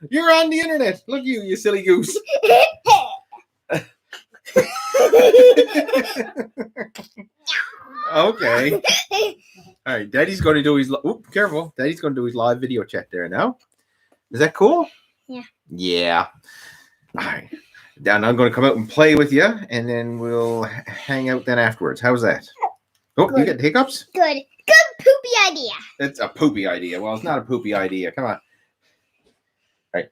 You're on the internet. Look you silly goose. Okay. All right, Daddy's going to do his... careful. Daddy's going to do his live video chat there now. Is that cool? Yeah. Yeah. All right. Now I'm going to come out and play with you, and then we'll hang out then afterwards. How's that? Oh, good. You get hiccups? Good. Good poopy idea. It's a poopy idea. Well, it's not a poopy idea. Come on. All right.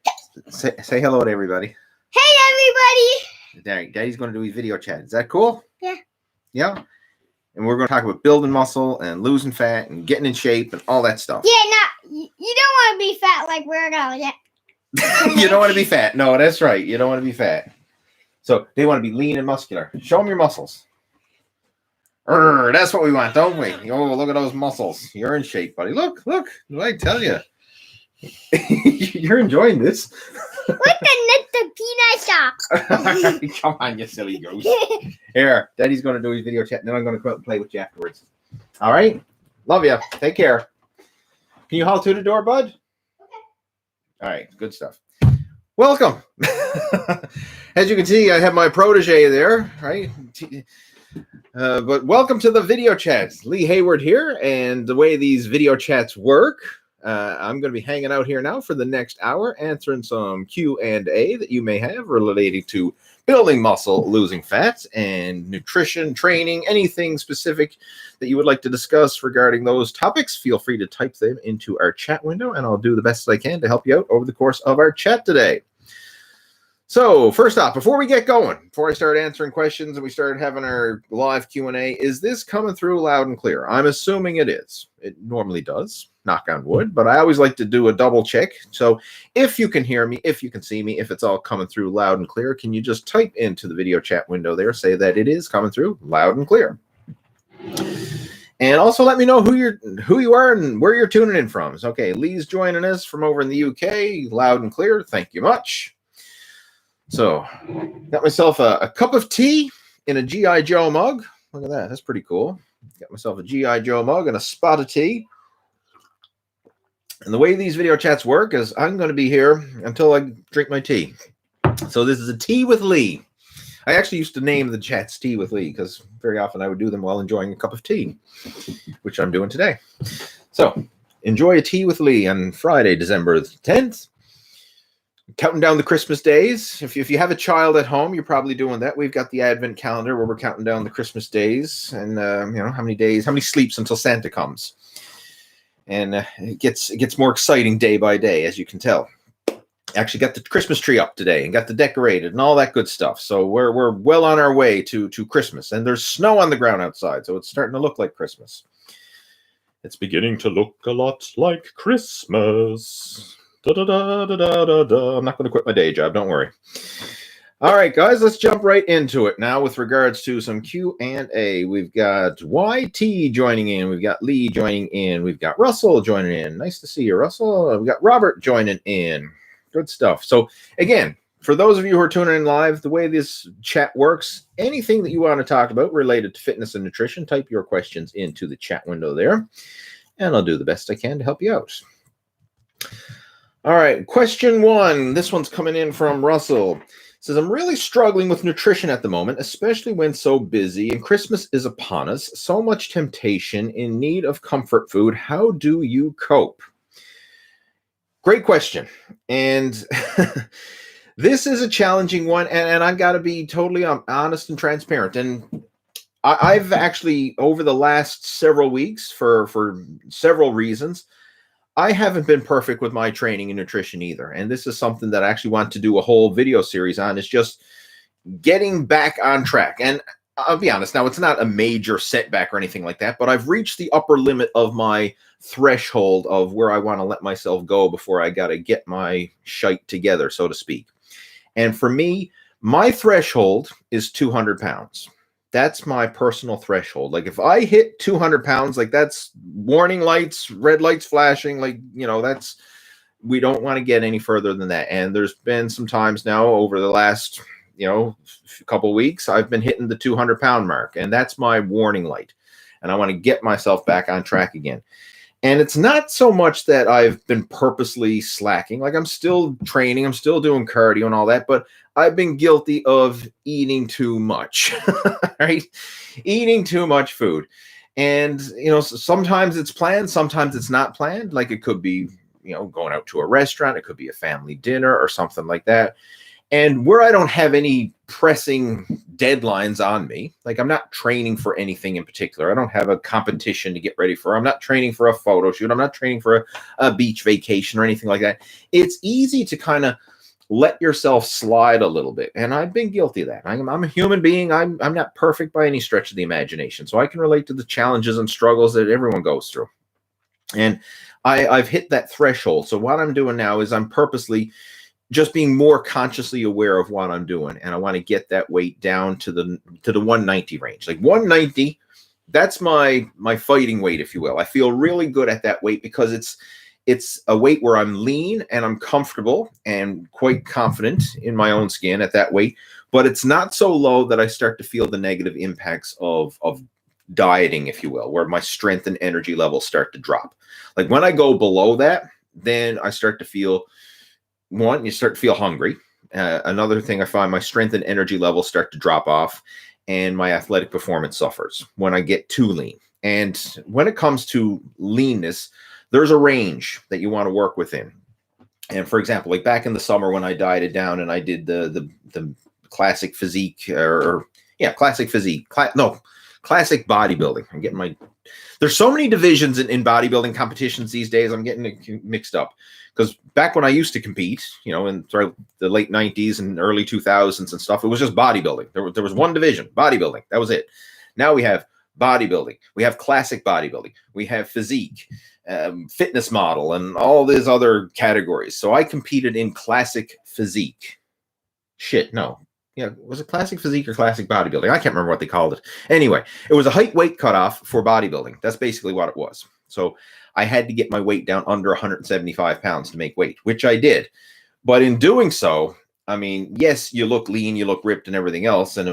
Say hello to everybody. Hey, everybody. Daddy's going to do his video chat. Is that cool? Yeah. Yeah? And we're going to talk about building muscle and losing fat and getting in shape and all that stuff. Yeah, no, you don't want to be fat like we're going. You don't want to be fat. No, that's right. You don't want to be fat. So they want to be lean and muscular. Show them your muscles. That's what we want, don't we? Oh, look at those muscles. You're in shape, buddy. Look. What did I tell you? You're enjoying this. What the peanut shop? Come on, you silly goose. Here, Daddy's going to do his video chat, and then I'm going to come out and play with you afterwards. All right? Love you. Take care. Can you haul to the door, bud? Okay. All right, good stuff. Welcome. As you can see, I have my protege there, right? But welcome to the video chats. Lee Hayward here, and the way these video chats work, I'm going to be hanging out here now for the next hour, answering some Q&A that you may have relating to building muscle, losing fat, and nutrition, training, anything specific that you would like to discuss regarding those topics. Feel free to type them into our chat window, and I'll do the best I can to help you out over the course of our chat today. So first off, before we get going, before I start answering questions and we start having our live Q&A, is this coming through loud and clear? I'm assuming it is. It normally does, knock on wood, but I always like to do a double check. So if you can hear me, if you can see me, if it's all coming through loud and clear, can you just type into the video chat window there, say that it is coming through loud and clear. And also let me know who you are and where you're tuning in from. Okay, Lee's joining us from over in the UK, loud and clear. Thank you much. So, got myself a cup of tea in a G.I. Joe mug. Look at that. That's pretty cool. Got myself a G.I. Joe mug and a spot of tea. And the way these video chats work is I'm going to be here until I drink my tea. So this is a tea with Lee. I actually used to name the chats Tea with Lee because very often I would do them while enjoying a cup of tea, which I'm doing today. So, enjoy a tea with Lee on Friday, December 10th. Counting down the Christmas days. If you have a child at home, you're probably doing that. We've got the Advent calendar where we're counting down the Christmas days and how many sleeps until Santa comes. And it gets more exciting day by day, as you can tell. Actually got the Christmas tree up today and got the decorated and all that good stuff. So we're well on our way to Christmas, and there's snow on the ground outside, so it's starting to look like Christmas. It's beginning to look a lot like Christmas. I'm not going to quit my day job. Don't worry. All right, guys, let's jump right into it now with regards to some Q&A. We've got YT joining in. We've got Lee joining in. We've got Russell joining in. Nice to see you, Russell. We've got Robert joining in. Good stuff. So, again, for those of you who are tuning in live, the way this chat works, anything that you want to talk about related to fitness and nutrition, type your questions into the chat window there, and I'll do the best I can to help you out. All right, question 1. This one's coming in from Russell. It says, I'm really struggling with nutrition at the moment, especially when so busy and Christmas is upon us. So much temptation, in need of comfort food. How do you cope? Great question. And this is a challenging one, and I've got to be totally honest and transparent. And I've actually, over the last several weeks, for several reasons, I haven't been perfect with my training and nutrition either. And this is something that I actually want to do a whole video series on, is just getting back on track. And I'll be honest, now it's not a major setback or anything like that, but I've reached the upper limit of my threshold of where I want to let myself go before I got to get my shite together, so to speak. And for me, my threshold is 200 pounds. That's my personal threshold. Like if I hit 200 pounds, like that's warning lights, red lights flashing, like, that's, we don't want to get any further than that. And there's been some times now over the last, couple weeks, I've been hitting the 200 pound mark, and that's my warning light. And I want to get myself back on track again. And it's not so much that I've been purposely slacking. Like, I'm still training, I'm still doing cardio and all that, but I've been guilty of eating too much, right? Eating too much food. And, sometimes it's planned, sometimes it's not planned. Like, it could be, going out to a restaurant, it could be a family dinner or something like that. And where I don't have any pressing deadlines on me, like I'm not training for anything in particular. I don't have a competition to get ready for. I'm not training for a photo shoot. I'm not training for a beach vacation or anything like that. It's easy to kind of let yourself slide a little bit. And I've been guilty of that. I'm a human being. I'm not perfect by any stretch of the imagination. So I can relate to the challenges and struggles that everyone goes through. And I've hit that threshold. So what I'm doing now is I'm purposely just being more consciously aware of what I'm doing. And I want to get that weight down to the 190 range. Like 190, that's my fighting weight, if you will. I feel really good at that weight because it's a weight where I'm lean and I'm comfortable and quite confident in my own skin at that weight. But it's not so low that I start to feel the negative impacts of dieting, if you will, where my strength and energy levels start to drop. Like when I go below that, then I start to feel you start to feel hungry. Another thing I find, my strength and energy levels start to drop off and my athletic performance suffers when I get too lean. And when it comes to leanness, there's a range that you want to work within. And for example, like back in the summer when I dieted down and I did the classic physique classic bodybuilding. I'm getting there's so many divisions in bodybuilding competitions these days. I'm getting it mixed up. Because back when I used to compete, in the late 90s and early 2000s and stuff, it was just bodybuilding. There was one division, bodybuilding. That was it. Now we have bodybuilding. We have classic bodybuilding. We have physique, fitness model, and all these other categories. So I competed in classic physique. Was it classic physique or classic bodybuilding? I can't remember what they called it. Anyway, it was a height weight cutoff for bodybuilding. That's basically what it was. So I had to get my weight down under 175 pounds to make weight, which I did. But in doing so, I mean, yes, you look lean, you look ripped and everything else. And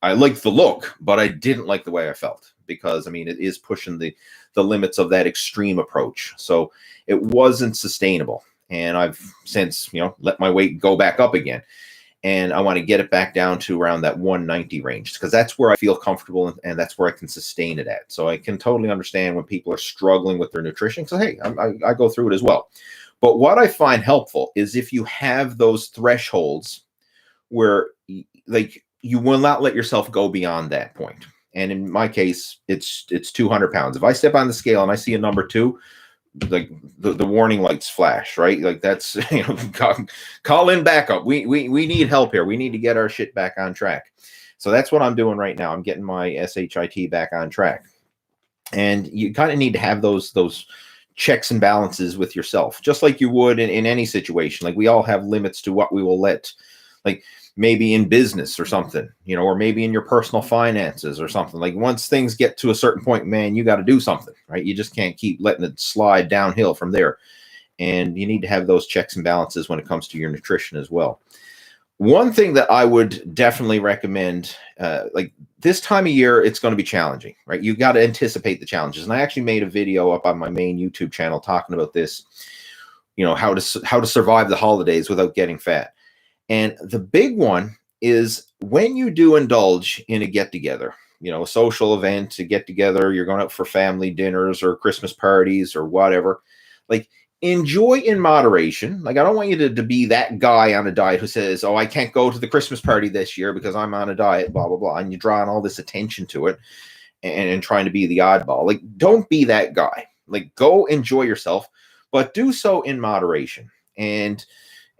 I liked the look, but I didn't like the way I felt because, I mean, it is pushing the limits of that extreme approach. So it wasn't sustainable. And I've since, let my weight go back up again. And I want to get it back down to around that 190 range because that's where I feel comfortable and that's where I can sustain it at. So I can totally understand when people are struggling with their nutrition because, hey, I go through it as well. But what I find helpful is if you have those thresholds where you will not let yourself go beyond that point. And in my case, it's 200 pounds. If I step on the scale and I see a number 2, like the warning lights flash, right? Like that's, call in backup. We need help here. We need to get our shit back on track. So that's what I'm doing right now. I'm getting my SHIT back on track. And you kind of need to have those checks and balances with yourself, just like you would in any situation. Like we all have limits to what we will let, like maybe in business or something, or maybe in your personal finances or something. Like once things get to a certain point, man, you got to do something, right? You just can't keep letting it slide downhill from there. And you need to have those checks and balances when it comes to your nutrition as well. One thing that I would definitely recommend, like this time of year, it's going to be challenging, right? You got to anticipate the challenges. And I actually made a video up on my main YouTube channel talking about this, how to survive the holidays without getting fat. And the big one is when you do indulge in a get-together, a social event, a get-together, you're going out for family dinners or Christmas parties or whatever, like enjoy in moderation. Like I don't want you to be that guy on a diet who says, oh, I can't go to the Christmas party this year because I'm on a diet, blah, blah, blah. And you're drawing all this attention to it and trying to be the oddball. Like don't be that guy. Like go enjoy yourself, but do so in moderation. And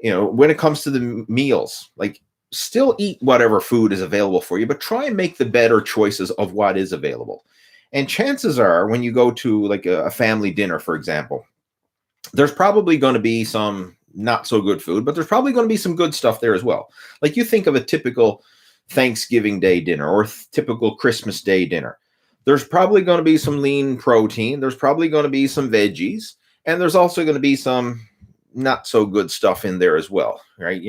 when it comes to the meals, like still eat whatever food is available for you, but try and make the better choices of what is available. And chances are when you go to like a family dinner, for example, there's probably going to be some not so good food, but there's probably going to be some good stuff there as well. Like you think of a typical Thanksgiving Day dinner or typical Christmas Day dinner. There's probably going to be some lean protein. There's probably going to be some veggies, and there's also going to be some not so good stuff in there as well, right?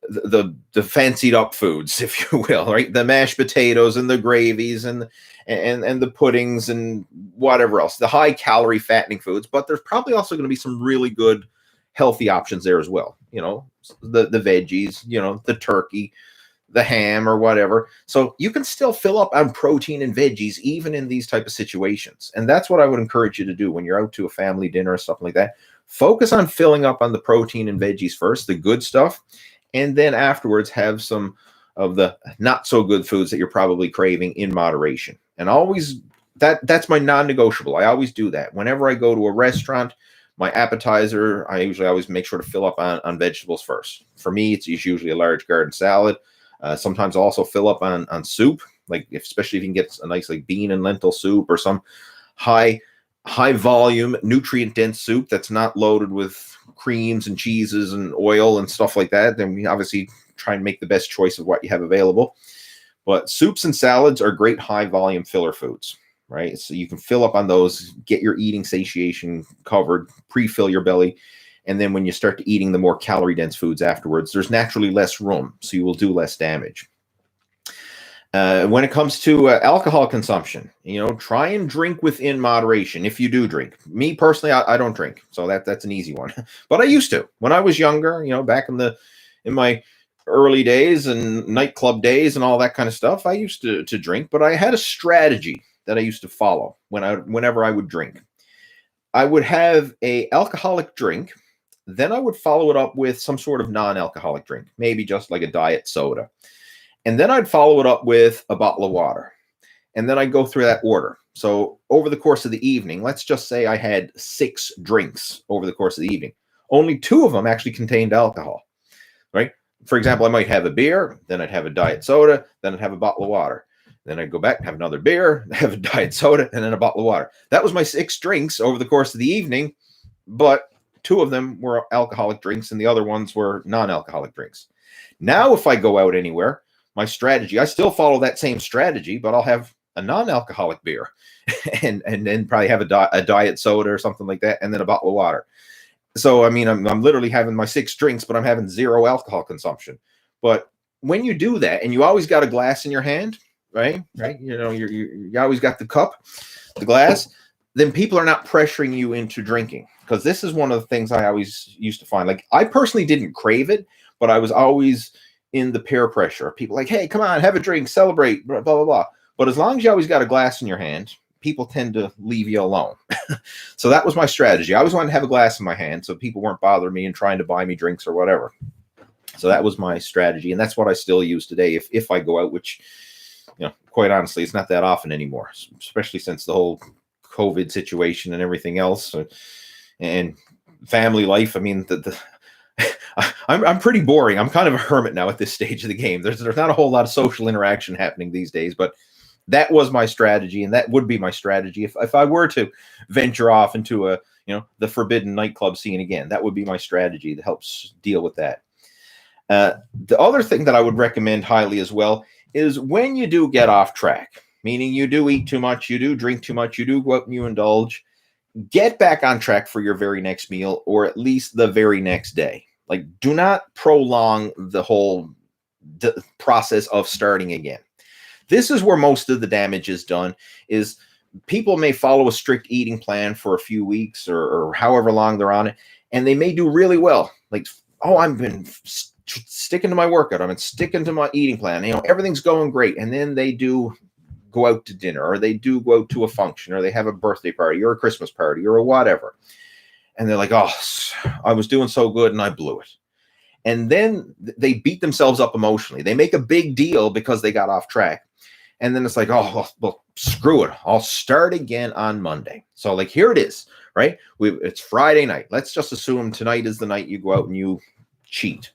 the fancied up foods, if you will, right? The mashed potatoes and the gravies and the puddings and whatever else, the high calorie fattening foods. But there's probably also going to be some really good healthy options there as well. You know, the veggies, you know, the turkey, the ham or whatever. So you can still fill up on protein and veggies even in these type of situations. And that's what I would encourage you to do when you're out to a family dinner or something like that. Focus on filling up on the protein and veggies first, the good stuff, and then afterwards have some of the not so good foods that you're probably craving in moderation. And always that's my non-negotiable. I always do that. Whenever I go to a restaurant, my appetizer, I usually always make sure to fill up on vegetables first. For me, it's usually a large garden salad. Sometimes I'll also fill up on soup, like especially if you can get a nice like bean and lentil soup or some high volume, nutrient dense soup that's not loaded with creams and cheeses and oil and stuff like that. Then we obviously try and make the best choice of what you have available. But soups and salads are great high volume filler foods, right? So you can fill up on those, get your eating satiation covered, pre-fill your belly. And then when you start to eating the more calorie dense foods afterwards, there's naturally less room, so you will do less damage. When it comes to alcohol consumption, you know, try and drink within moderation if you do drink. Me personally, I don't drink, so that's an easy one. But I used to when I was younger, you know, back in my early days and nightclub days and all that kind of stuff. I used to drink, but I had a strategy that I used to follow whenever I would drink. I would have a alcoholic drink, then I would follow it up with some sort of non-alcoholic drink, maybe just like a diet soda. And then I'd follow it up with a bottle of water. And then I'd go through that order. So over the course of the evening, let's just say I had 6 drinks over the course of the evening. Only 2 of them actually contained alcohol, right? For example, I might have a beer, then I'd have a diet soda, then I'd have a bottle of water. Then I'd go back and have another beer, have a diet soda, and then a bottle of water. That was my 6 drinks over the course of the evening, but 2 of them were alcoholic drinks and the other ones were non-alcoholic drinks. Now, if I go out anywhere, my strategy, I still follow that same strategy, but I'll have a non-alcoholic beer and then probably have a diet soda or something like that, and then a bottle of water. So, I mean, I'm literally having my 6 drinks, but I'm having 0 alcohol consumption. But when you do that, and you always got a glass in your hand, right? You know, you always got the cup, the glass, then people are not pressuring you into drinking. Because this is one of the things I always used to find. Like, I personally didn't crave it, but I was always in the peer pressure. People like, hey, come on, have a drink, celebrate, blah, blah, blah. But as long as you always got a glass in your hand, people tend to leave you alone. So that was my strategy. I always wanted to have a glass in my hand so people weren't bothering me and trying to buy me drinks or whatever. So that was my strategy. And that's what I still use today if I go out, which, you know, quite honestly, it's not that often anymore, especially since the whole COVID situation and everything else. And family life. I mean, I'm pretty boring. I'm kind of a hermit now at this stage of the game. There's not a whole lot of social interaction happening these days, but that was my strategy, and that would be my strategy if I were to venture off into the forbidden nightclub scene again. That would be my strategy that helps deal with that. The other thing that I would recommend highly as well is when you do get off track, meaning you do eat too much, you do drink too much, you do go out and you indulge, get back on track for your very next meal, or at least the very next day. Like, do not prolong the whole process of starting again. This is where most of the damage is done, is people may follow a strict eating plan for a few weeks or however long they're on it, and they may do really well. Like, oh, I've been sticking to my workout. I've been sticking to my eating plan. You know, everything's going great. And then they do go out to dinner, or they do go out to a function, or they have a birthday party or a Christmas party or whatever. And they're like, oh, I was doing so good and I blew it. And then they beat themselves up emotionally. They make a big deal because they got off track. And then it's like, oh, well, screw it. I'll start again on Monday. So, like, here it is, right? It's Friday night. Let's just assume tonight is the night you go out and you cheat.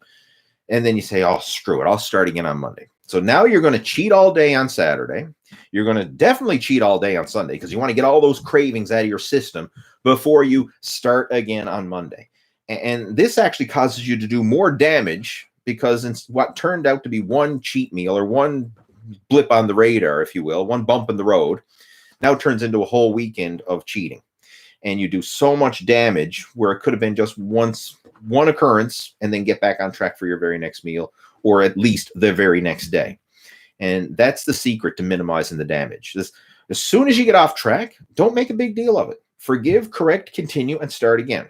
And then you say, oh, screw it. I'll start again on Monday. So now you're going to cheat all day on Saturday. You're going to definitely cheat all day on Sunday because you want to get all those cravings out of your system before you start again on Monday. And this actually causes you to do more damage because it's what turned out to be one cheat meal or one blip on the radar, if you will, one bump in the road, now turns into a whole weekend of cheating. And you do so much damage where it could have been just once one occurrence and then get back on track for your very next meal, or at least the very next day. And that's the secret to minimizing the damage. As soon as you get off track, don't make a big deal of it. Forgive, correct, continue, and start again.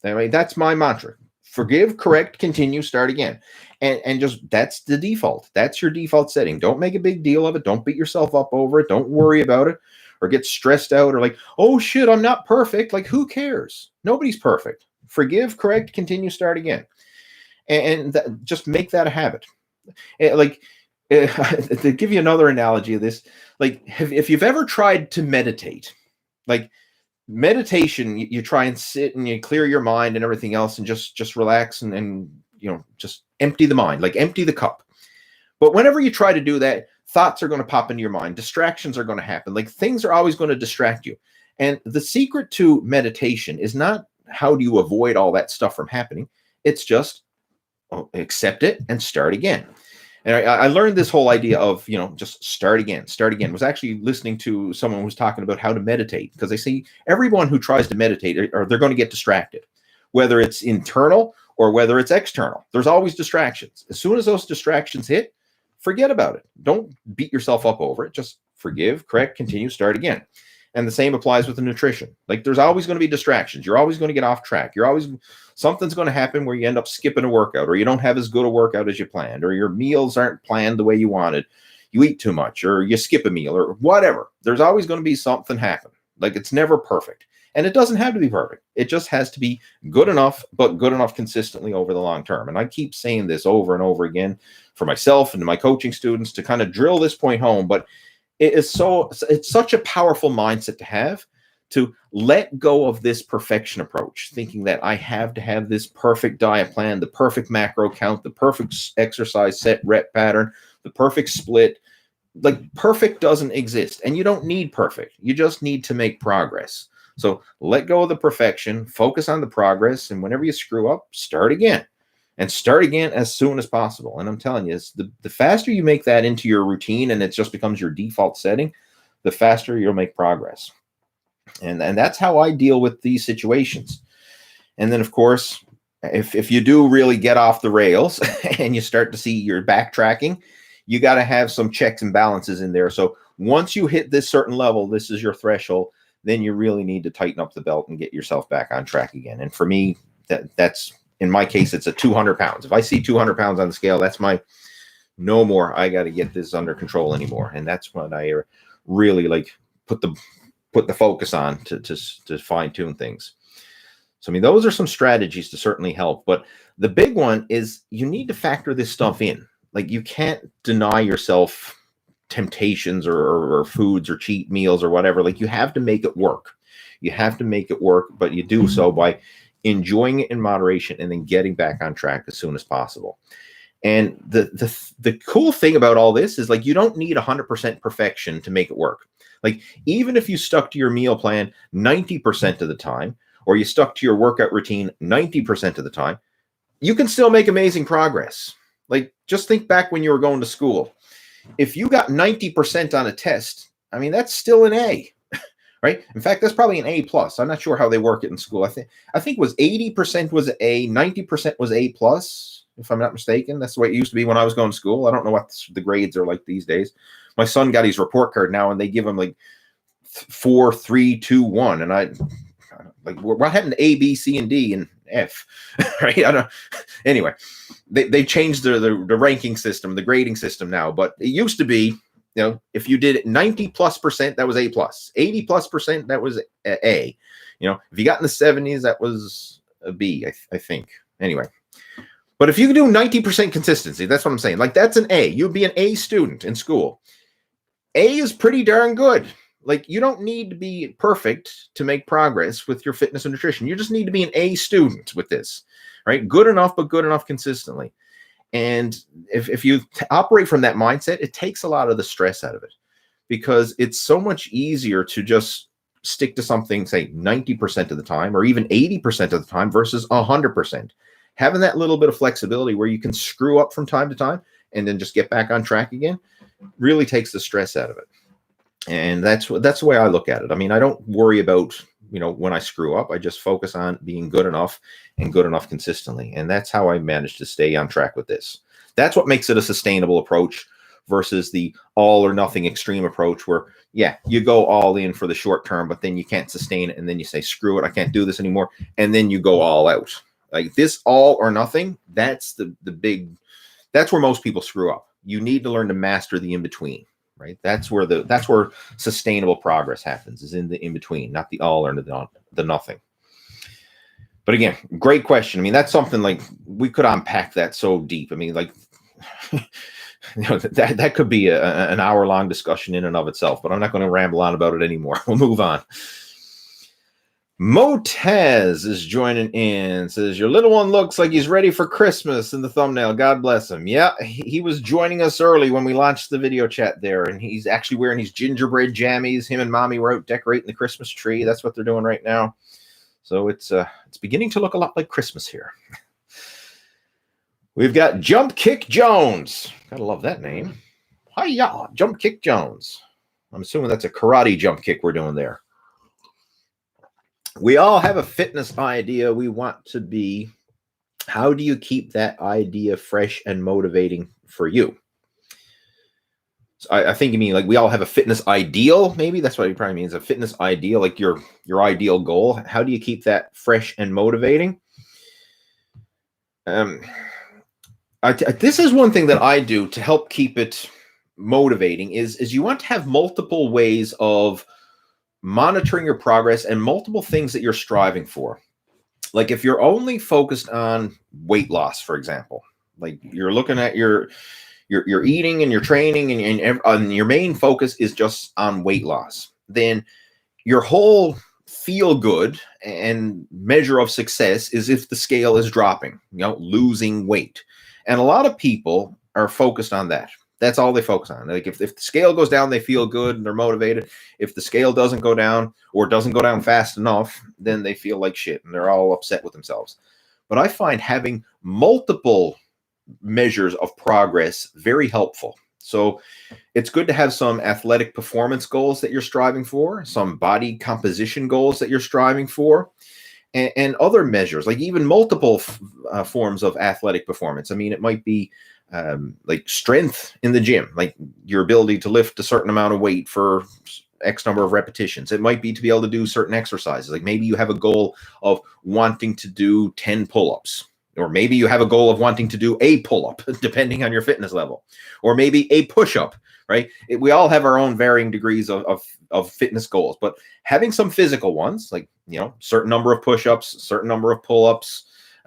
I mean, that's my mantra. Forgive, correct, continue, start again. And just, that's the default. That's your default setting. Don't make a big deal of it. Don't beat yourself up over it. Don't worry about it or get stressed out or like, oh shit, I'm not perfect. Like, who cares? Nobody's perfect. Forgive, correct, continue, start again. And just make that a habit. To give you another analogy of this, like if you've ever tried to meditate, like meditation, you try and sit and you clear your mind and everything else and just relax and just empty the mind, like empty the cup. But whenever you try to do that, thoughts are going to pop into your mind. Distractions are going to happen. Like things are always going to distract you. And the secret to meditation is not how do you avoid all that stuff from happening. It's just accept it and start again. And I learned this whole idea of, just start again. I was actually listening to someone who was talking about how to meditate, because they say everyone who tries to meditate, or they're going to get distracted, whether it's internal or whether it's external. There's always distractions. As soon as those distractions hit, forget about it. Don't beat yourself up over it. Just forgive, correct, continue, start again. And the same applies with the nutrition. Like there's always going to be distractions. You're always going to get off track. Something's going to happen where you end up skipping a workout, or you don't have as good a workout as you planned, or your meals aren't planned the way you wanted. You eat too much, or you skip a meal, or whatever. There's always going to be something happen. Like it's never perfect. And it doesn't have to be perfect. It just has to be good enough, but good enough consistently over the long term. And I keep saying this over and over again for myself and to my coaching students to kind of drill this point home. But it's such a powerful mindset to have, to let go of this perfection approach, thinking that I have to have this perfect diet plan, the perfect macro count, the perfect exercise set rep pattern, the perfect split. Like perfect doesn't exist, and you don't need perfect. You just need to make progress. So let go of the perfection, focus on the progress, and whenever you screw up, start again. And start again as soon as possible. And I'm telling you, the faster you make that into your routine and it just becomes your default setting, the faster you'll make progress. And that's how I deal with these situations. And then, of course, if you do really get off the rails and you start to see you're backtracking, you got to have some checks and balances in there. So once you hit this certain level, this is your threshold, then you really need to tighten up the belt and get yourself back on track again. And for me, that's in my case, it's a 200 pounds. If I see 200 pounds on the scale, that's no more. I got to get this under control anymore. And that's what I really like put the focus on to fine tune things. So, I mean, those are some strategies to certainly help. But the big one is you need to factor this stuff in. Like you can't deny yourself temptations or foods or cheat meals or whatever. Like you have to make it work. You have to make it work, but you do so by enjoying it in moderation and then getting back on track as soon as possible. And the cool thing about all this is like you don't need 100% perfection to make it work. Like even if you stuck to your meal plan 90% of the time, or you stuck to your workout routine 90% of the time, you can still make amazing progress. Like just think back when you were going to school. If you got 90% on a test, I mean, that's still an A. Right? In fact, that's probably an A+. I'm not sure how they work it in school. I think it was 80% was A, 90% was A+, if I'm not mistaken. That's the way it used to be when I was going to school. I don't know what the grades are like these days. My son got his report card now, and they give him like 4, 3, 2, 1. And I like, what happened to A, B, C, and D and F? Right? I don't. Anyway, they changed the ranking system, the grading system now. But it used to be, if you did 90+%, that was A+. 80+%, that was A. If you got in the 70s, that was a B, I think. Anyway, but if you can do 90% consistency, that's what I'm saying. Like that's an A. You'd be an A student in school. A is pretty darn good. Like you don't need to be perfect to make progress with your fitness and nutrition. You just need to be an A student with this, right? Good enough, but good enough consistently. And if you operate from that mindset, it takes a lot of the stress out of it, because it's so much easier to just stick to something, say 90% of the time, or even 80% of the time versus 100%. Having that little bit of flexibility where you can screw up from time to time and then just get back on track again really takes the stress out of it. And that's the way I look at it. I mean, I don't worry about when I screw up, I just focus on being good enough and good enough consistently. And that's how I managed to stay on track with this. That's what makes it a sustainable approach versus the all or nothing extreme approach where, yeah, you go all in for the short term, but then you can't sustain it. And then you say, screw it, I can't do this anymore. And then you go all out. Like this all or nothing, that's that's where most people screw up. You need to learn to master the in-between, right? That's where sustainable progress happens, is in the in-between, not the all or the nothing. But again, great question. I mean, that's something like we could unpack that so deep. I mean, like, that could be an hour-long discussion in and of itself, but I'm not going to ramble on about it anymore. We'll move on. Motez is joining in, says, your little one looks like he's ready for Christmas in the thumbnail. God bless him. Yeah, he was joining us early when we launched the video chat there, and he's actually wearing his gingerbread jammies. Him and Mommy were out decorating the Christmas tree. That's what they're doing right now. So it's beginning to look a lot like Christmas here. We've got Jump Kick Jones. Gotta love that name. Hi-ya, Jump Kick Jones. I'm assuming that's a karate jump kick we're doing there. We all have a fitness idea we want to be. How do you keep that idea fresh and motivating for you? So I think you mean like we all have a fitness ideal, maybe? That's what it probably means, a fitness ideal, like your ideal goal. How do you keep that fresh and motivating? This is one thing that I do to help keep it motivating is you want to have multiple ways of monitoring your progress and multiple things that you're striving for. Like if you're only focused on weight loss, for example, like you're looking at your eating and your training and your main focus is just on weight loss, then your whole feel good and measure of success is if the scale is dropping, losing weight. And a lot of people are focused on that. That's all they focus on. Like if the scale goes down, they feel good and they're motivated. If the scale doesn't go down or doesn't go down fast enough, then they feel like shit and they're all upset with themselves. But I find having multiple measures of progress very helpful. So it's good to have some athletic performance goals that you're striving for, some body composition goals that you're striving for, and other measures, like even multiple forms of athletic performance. I mean, it might be like strength in the gym, like your ability to lift a certain amount of weight for X number of repetitions. It might be to be able to do certain exercises. Like maybe you have a goal of wanting to do 10 pull-ups, or maybe you have a goal of wanting to do a pull-up, depending on your fitness level, or maybe a push-up, right? We all have our own varying degrees of fitness goals, but having some physical ones, like, certain number of push-ups, certain number of pull-ups,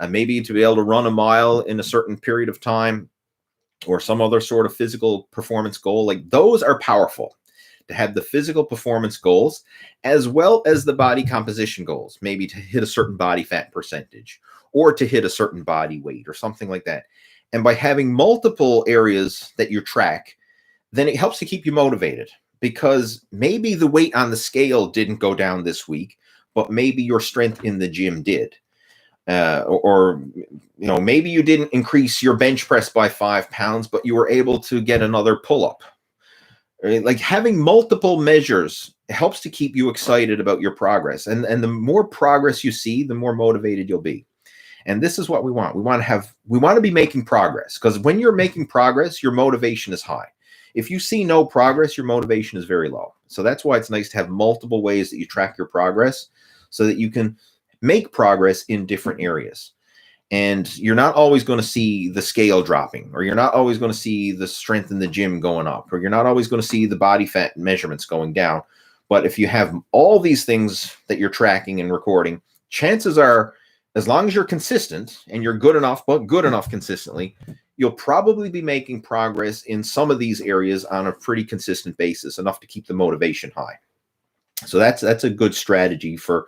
maybe to be able to run a mile in a certain period of time, or some other sort of physical performance goal, like those are powerful to have the physical performance goals as well as the body composition goals, maybe to hit a certain body fat percentage or to hit a certain body weight or something like that. And by having multiple areas that you track, then it helps to keep you motivated, because maybe the weight on the scale didn't go down this week, but maybe your strength in the gym did. Maybe you didn't increase your bench press by 5 pounds, but you were able to get another pull-up. Right? Like having multiple measures helps to keep you excited about your progress. And the more progress you see, the more motivated you'll be. And this is what we want. We want to be making progress, because when you're making progress, your motivation is high. If you see no progress, your motivation is very low. So that's why it's nice to have multiple ways that you track your progress so that you can make progress in different areas. And you're not always going to see the scale dropping, or you're not always going to see the strength in the gym going up, or you're not always going to see the body fat measurements going down. But if you have all these things that you're tracking and recording, chances are, as long as you're consistent and you're good enough, but good enough consistently, you'll probably be making progress in some of these areas on a pretty consistent basis, enough to keep the motivation high. So that's a good strategy for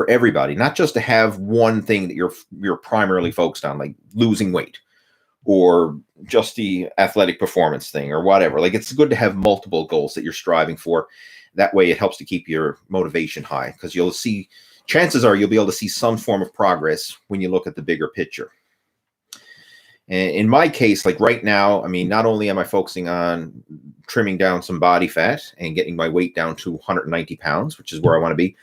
everybody, not just to have one thing that you're primarily focused on, like losing weight or just the athletic performance thing or whatever. Like it's good to have multiple goals that you're striving for. That way it helps to keep your motivation high, because chances are you'll be able to see some form of progress when you look at the bigger picture. And in my case, like right now, I mean, not only am I focusing on trimming down some body fat and getting my weight down to 190 pounds, which is where I want to be,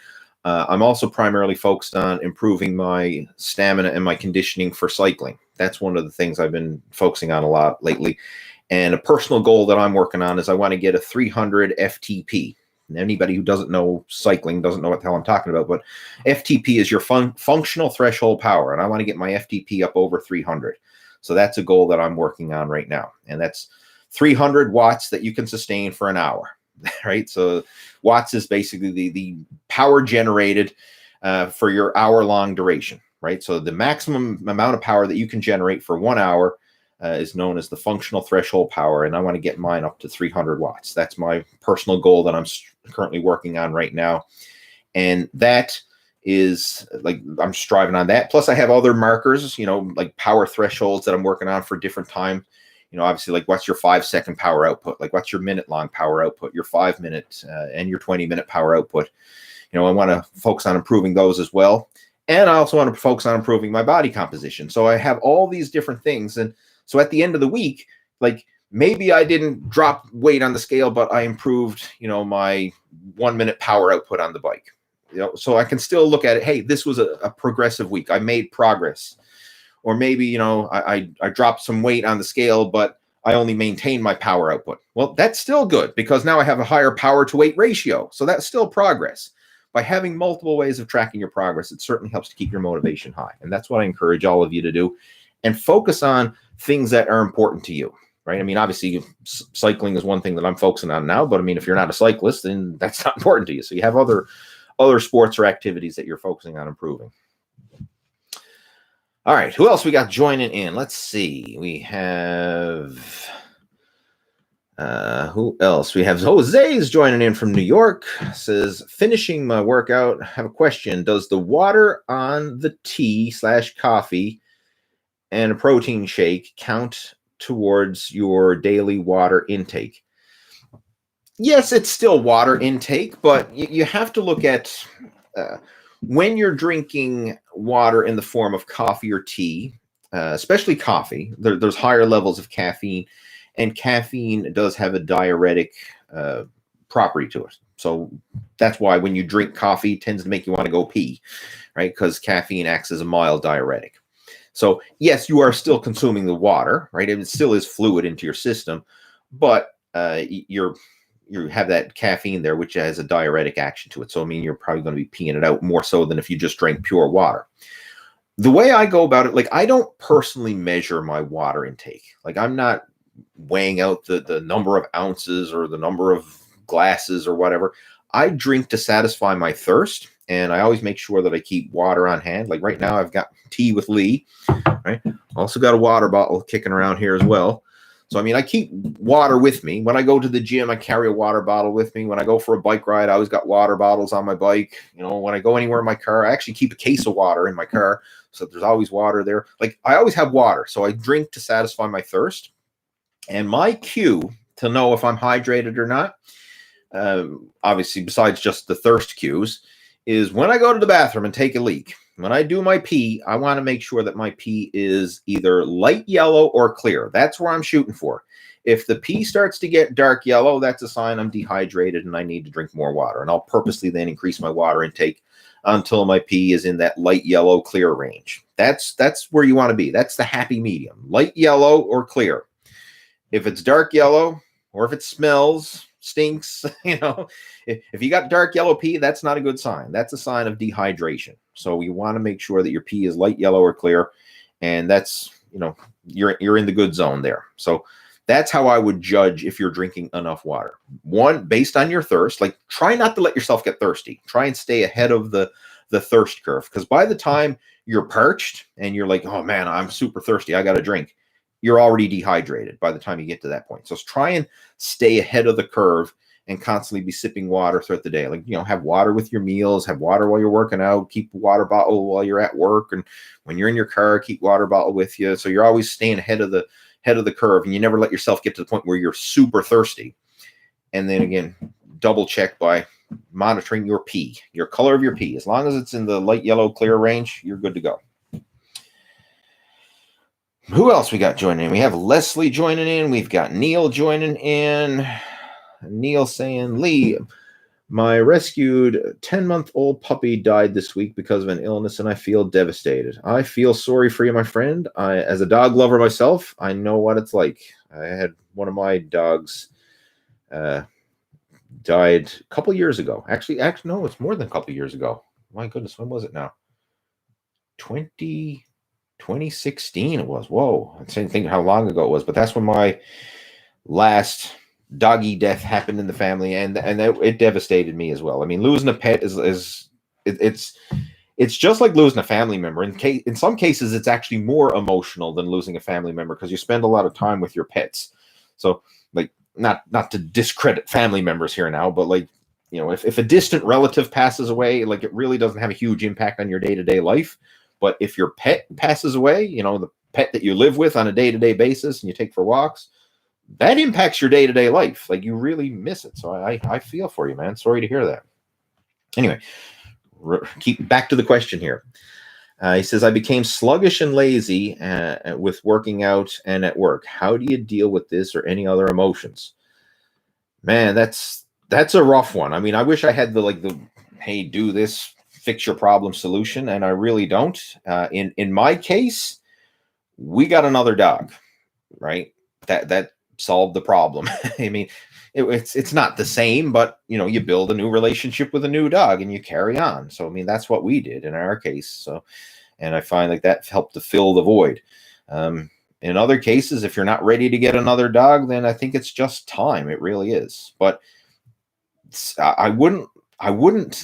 I'm also primarily focused on improving my stamina and my conditioning for cycling. That's one of the things I've been focusing on a lot lately. And a personal goal that I'm working on is I want to get a 300 FTP. And anybody who doesn't know cycling doesn't know what the hell I'm talking about, but FTP is your functional threshold power. And I want to get my FTP up over 300. So that's a goal that I'm working on right now. And that's 300 watts that you can sustain for an hour, right? So watts is basically the power generated for your hour-long duration, right? So the maximum amount of power that you can generate for 1 hour is known as the functional threshold power, and I want to get mine up to 300 watts. That's my personal goal that I'm currently working on right now, and that is like I'm striving on that. Plus, I have other markers, like power thresholds that I'm working on for different time. Obviously, like what's your 5-second power output? Like what's your minute-long power output? Your 5-minute and your 20-minute power output. I want to focus on improving those as well, and I also want to focus on improving my body composition. So I have all these different things, and so at the end of the week, like maybe I didn't drop weight on the scale, but I improved, my 1-minute power output on the bike. So I can still look at it. Hey, this was a progressive week. I made progress. Or maybe, I dropped some weight on the scale, but I only maintained my power output. Well, that's still good because now I have a higher power to weight ratio. So that's still progress. By having multiple ways of tracking your progress, it certainly helps to keep your motivation high. And that's what I encourage all of you to do. And focus on things that are important to you, right? I mean, obviously, cycling is one thing that I'm focusing on now. But I mean, if you're not a cyclist, then that's not important to you. So you have other sports or activities that you're focusing on improving. All right, who else we got joining in? Let's see. We have who else? We have Jose's joining in from New York. Says, finishing my workout. I have a question. Does the water on the tea/coffee and a protein shake count towards your daily water intake? Yes, it's still water intake, but you have to look at when you're drinking water in the form of coffee or tea, especially coffee, there's higher levels of caffeine, and caffeine does have a diuretic property to it. So that's why when you drink coffee, it tends to make you want to go pee, right? Because caffeine acts as a mild diuretic. So yes, you are still consuming the water, right? It still is fluid into your system, but you have that caffeine there, which has a diuretic action to it. So, I mean, you're probably going to be peeing it out more so than if you just drank pure water. The way I go about it, like I don't personally measure my water intake. Like I'm not weighing out the number of ounces or the number of glasses or whatever. I drink to satisfy my thirst, and I always make sure that I keep water on hand. Like right now, I've got tea with Lee, right? Also got a water bottle kicking around here as well. So, I mean, I keep water with me. When I go to the gym, I carry a water bottle with me. When I go for a bike ride, I always got water bottles on my bike. When I go anywhere in my car, I actually keep a case of water in my car. So there's always water there. Like I always have water. So I drink to satisfy my thirst. And my cue to know if I'm hydrated or not, obviously, besides just the thirst cues, is when I go to the bathroom and take a leak. When I do my pee, I want to make sure that my pee is either light yellow or clear. That's where I'm shooting for. If the pee starts to get dark yellow, that's a sign I'm dehydrated and I need to drink more water. And I'll purposely then increase my water intake until my pee is in that light yellow clear range. That's where you want to be. That's the happy medium. Light yellow or clear. If it's dark yellow or if it smells, stinks, if you got dark yellow pee, that's not a good sign. That's a sign of dehydration. So you want to make sure that your pee is light yellow or clear, and that's, you're in the good zone there. So that's how I would judge if you're drinking enough water. One, based on your thirst, like try not to let yourself get thirsty. Try and stay ahead of the thirst curve, because by the time you're parched and you're like, oh man, I'm super thirsty, I got to drink, you're already dehydrated by the time you get to that point. So try and stay ahead of the curve and constantly be sipping water throughout the day. Like, have water with your meals, have water while you're working out, keep a water bottle while you're at work. And when you're in your car, keep water bottle with you. So you're always staying ahead of the curve, and you never let yourself get to the point where you're super thirsty. And then again, double check by monitoring your pee, your color of your pee. As long as it's in the light yellow clear range, you're good to go. Who else we got joining in? We have Leslie joining in. We've got Neil joining in. Neil saying, Lee, My rescued 10-month-old puppy died this week because of an illness, and I feel devastated. I feel sorry for you, my friend. As a dog lover myself, I know what it's like. I had one of my dogs died a couple years ago. Actually, no, it's more than a couple years ago. My goodness, when was it now? 2016 it was. Whoa, I didn't think how long ago it was, but that's when my last doggy death happened in the family, and it devastated me as well. I mean, losing a pet it's just like losing a family member. In some cases, it's actually more emotional than losing a family member because you spend a lot of time with your pets. So, like, not to discredit family members here now, but like, you know, if a distant relative passes away, like, it really doesn't have a huge impact on your day-to-day life. But if your pet passes away, you know, the pet that you live with on a day-to-day basis and you take for walks, that impacts your day-to-day life. Like, you really miss it. So I feel for you, man. Sorry to hear that. Anyway, keep back to the question here. He says, I became sluggish and lazy with working out and at work. How do you deal with this or any other emotions? Man, that's a rough one. I mean, I wish I had the hey, do this, fix your problem solution, and I really don't. In my case, we got another dog, right? That solved the problem. I mean, it's not the same, but you know, you build a new relationship with a new dog and you carry on. So I mean, that's what we did in our case. So, and I find like that helped to fill the void. In other cases, if you're not ready to get another dog, then I think it's just time. It really is. But I wouldn't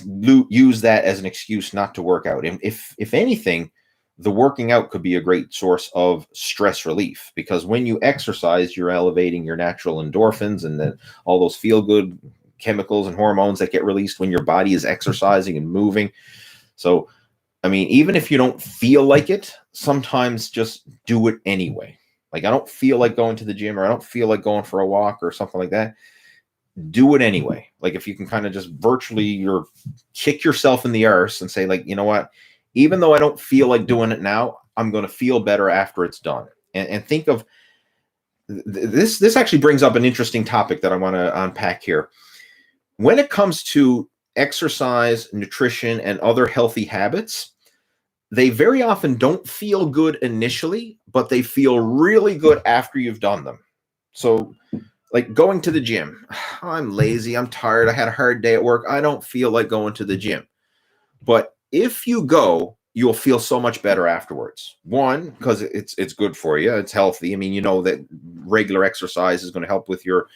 use that as an excuse not to work out. If anything, the working out could be a great source of stress relief, because when you exercise, you're elevating your natural endorphins and then all those feel-good chemicals and hormones that get released when your body is exercising and moving. So, I mean, even if you don't feel like it, sometimes just do it anyway. Like, I don't feel like going to the gym, or I don't feel like going for a walk or something like that. Do it anyway. Like, if you can kind of just virtually kick yourself in the arse and say, like, you know what, even though I don't feel like doing it now, I'm going to feel better after it's done. And think of this actually brings up an interesting topic that I want to unpack here. When it comes to exercise, nutrition, and other healthy habits, they very often don't feel good initially, but they feel really good after you've done them. So, like going to the gym, I'm lazy, I'm tired, I had a hard day at work, I don't feel like going to the gym. But if you go, you'll feel so much better afterwards. One, because it's good for you, it's healthy. I mean, you know that regular exercise is going to help with your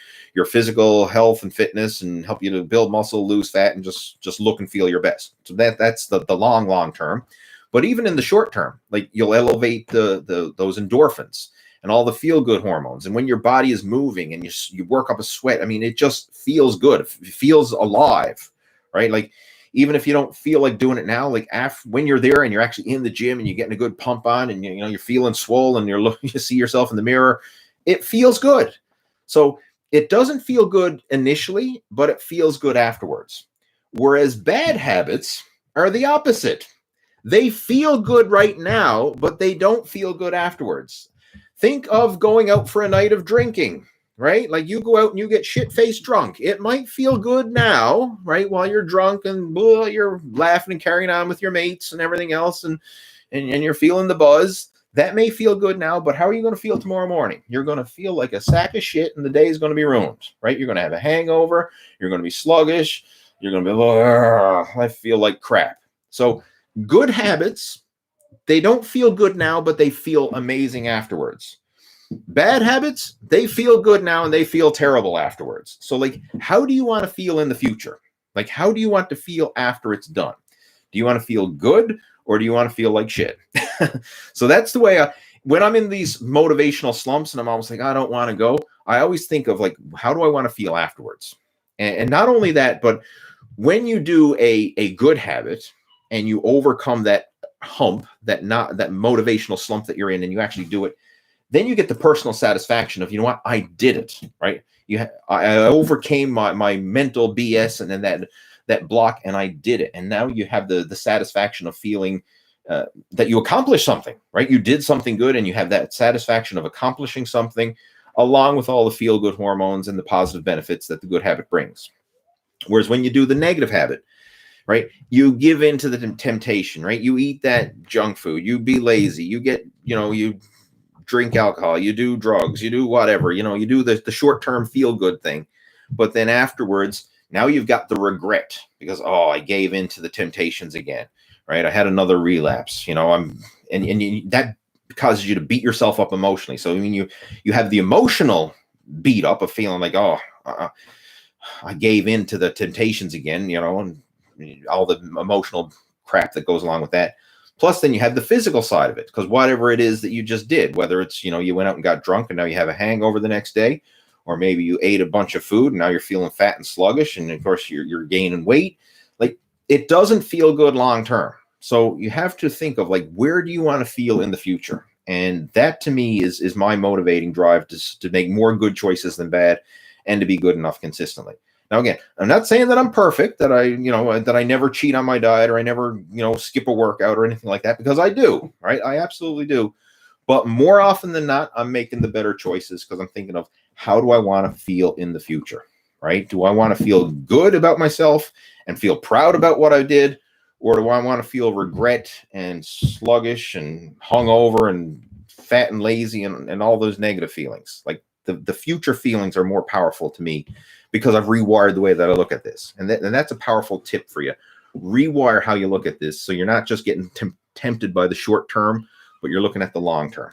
physical health and fitness and help you to build muscle, lose fat, and just look and feel your best. So that's the long term. But even in the short term, like, you'll elevate those endorphins and all the feel-good hormones. And when your body is moving and you work up a sweat, I mean, it just feels good. It feels alive, right? Like, even if you don't feel like doing it now, like when you're there and you're actually in the gym and you're getting a good pump on and you know you're feeling swollen, you see yourself in the mirror, it feels good. So it doesn't feel good initially, but it feels good afterwards. Whereas bad habits are the opposite. They feel good right now, but they don't feel good afterwards. Think of going out for a night of drinking, right? Like, you go out and you get shit-faced drunk. It might feel good now, right? While you're drunk and you're laughing and carrying on with your mates and everything else, and you're feeling the buzz. That may feel good now, but how are you going to feel tomorrow morning? You're going to feel like a sack of shit, and the day is going to be ruined, right? You're going to have a hangover. You're going to be sluggish. You're going to be, I feel like crap. So good habits, they don't feel good now, but they feel amazing afterwards. Bad habits, they feel good now and they feel terrible afterwards. So, like, how do you want to feel in the future? Like, how do you want to feel after it's done? Do you want to feel good, or do you want to feel like shit? So that's the way when I'm in these motivational slumps and I'm almost like, I don't want to go, I always think of, like, how do I want to feel afterwards? And not only that, but when you do a good habit and you overcome that hump, that motivational slump that you're in, and you actually do it, then you get the personal satisfaction of, you know what, I did it, right? I overcame my mental BS and then that block, and I did it. And now you have the satisfaction of feeling that you accomplished something, right? You did something good, and you have that satisfaction of accomplishing something, along with all the feel-good hormones and the positive benefits that the good habit brings. Whereas when you do the negative habit, right, you give in to the temptation, right? You eat that junk food, you be lazy, you get, you drink alcohol, you do drugs, you do whatever, you do the short-term feel-good thing. But then afterwards, now you've got the regret because, oh, I gave in to the temptations again, right? I had another relapse, that causes you to beat yourself up emotionally. So, I mean, you have the emotional beat up of feeling like, oh, I gave in to the temptations again, and all the emotional crap that goes along with that. Plus, then you have the physical side of it, because whatever it is that you just did, whether it's, you went out and got drunk and now you have a hangover the next day, or maybe you ate a bunch of food and now you're feeling fat and sluggish, and of course you're gaining weight. Like, it doesn't feel good long term. So you have to think of, like, where do you want to feel in the future? And that, to me, is my motivating drive to make more good choices than bad, and to be good enough consistently. Now, again, I'm not saying that I'm perfect, that I never cheat on my diet, or I never, skip a workout or anything like that, because I do, right? I absolutely do. But more often than not, I'm making the better choices because I'm thinking of, how do I want to feel in the future, right? Do I want to feel good about myself and feel proud about what I did? Or do I want to feel regret and sluggish and hungover and fat and lazy and all those negative feelings? Like, the future feelings are more powerful to me because I've rewired the way that I look at this. And that's a powerful tip for you. Rewire how you look at this, so you're not just getting tempted by the short term, but you're looking at the long term.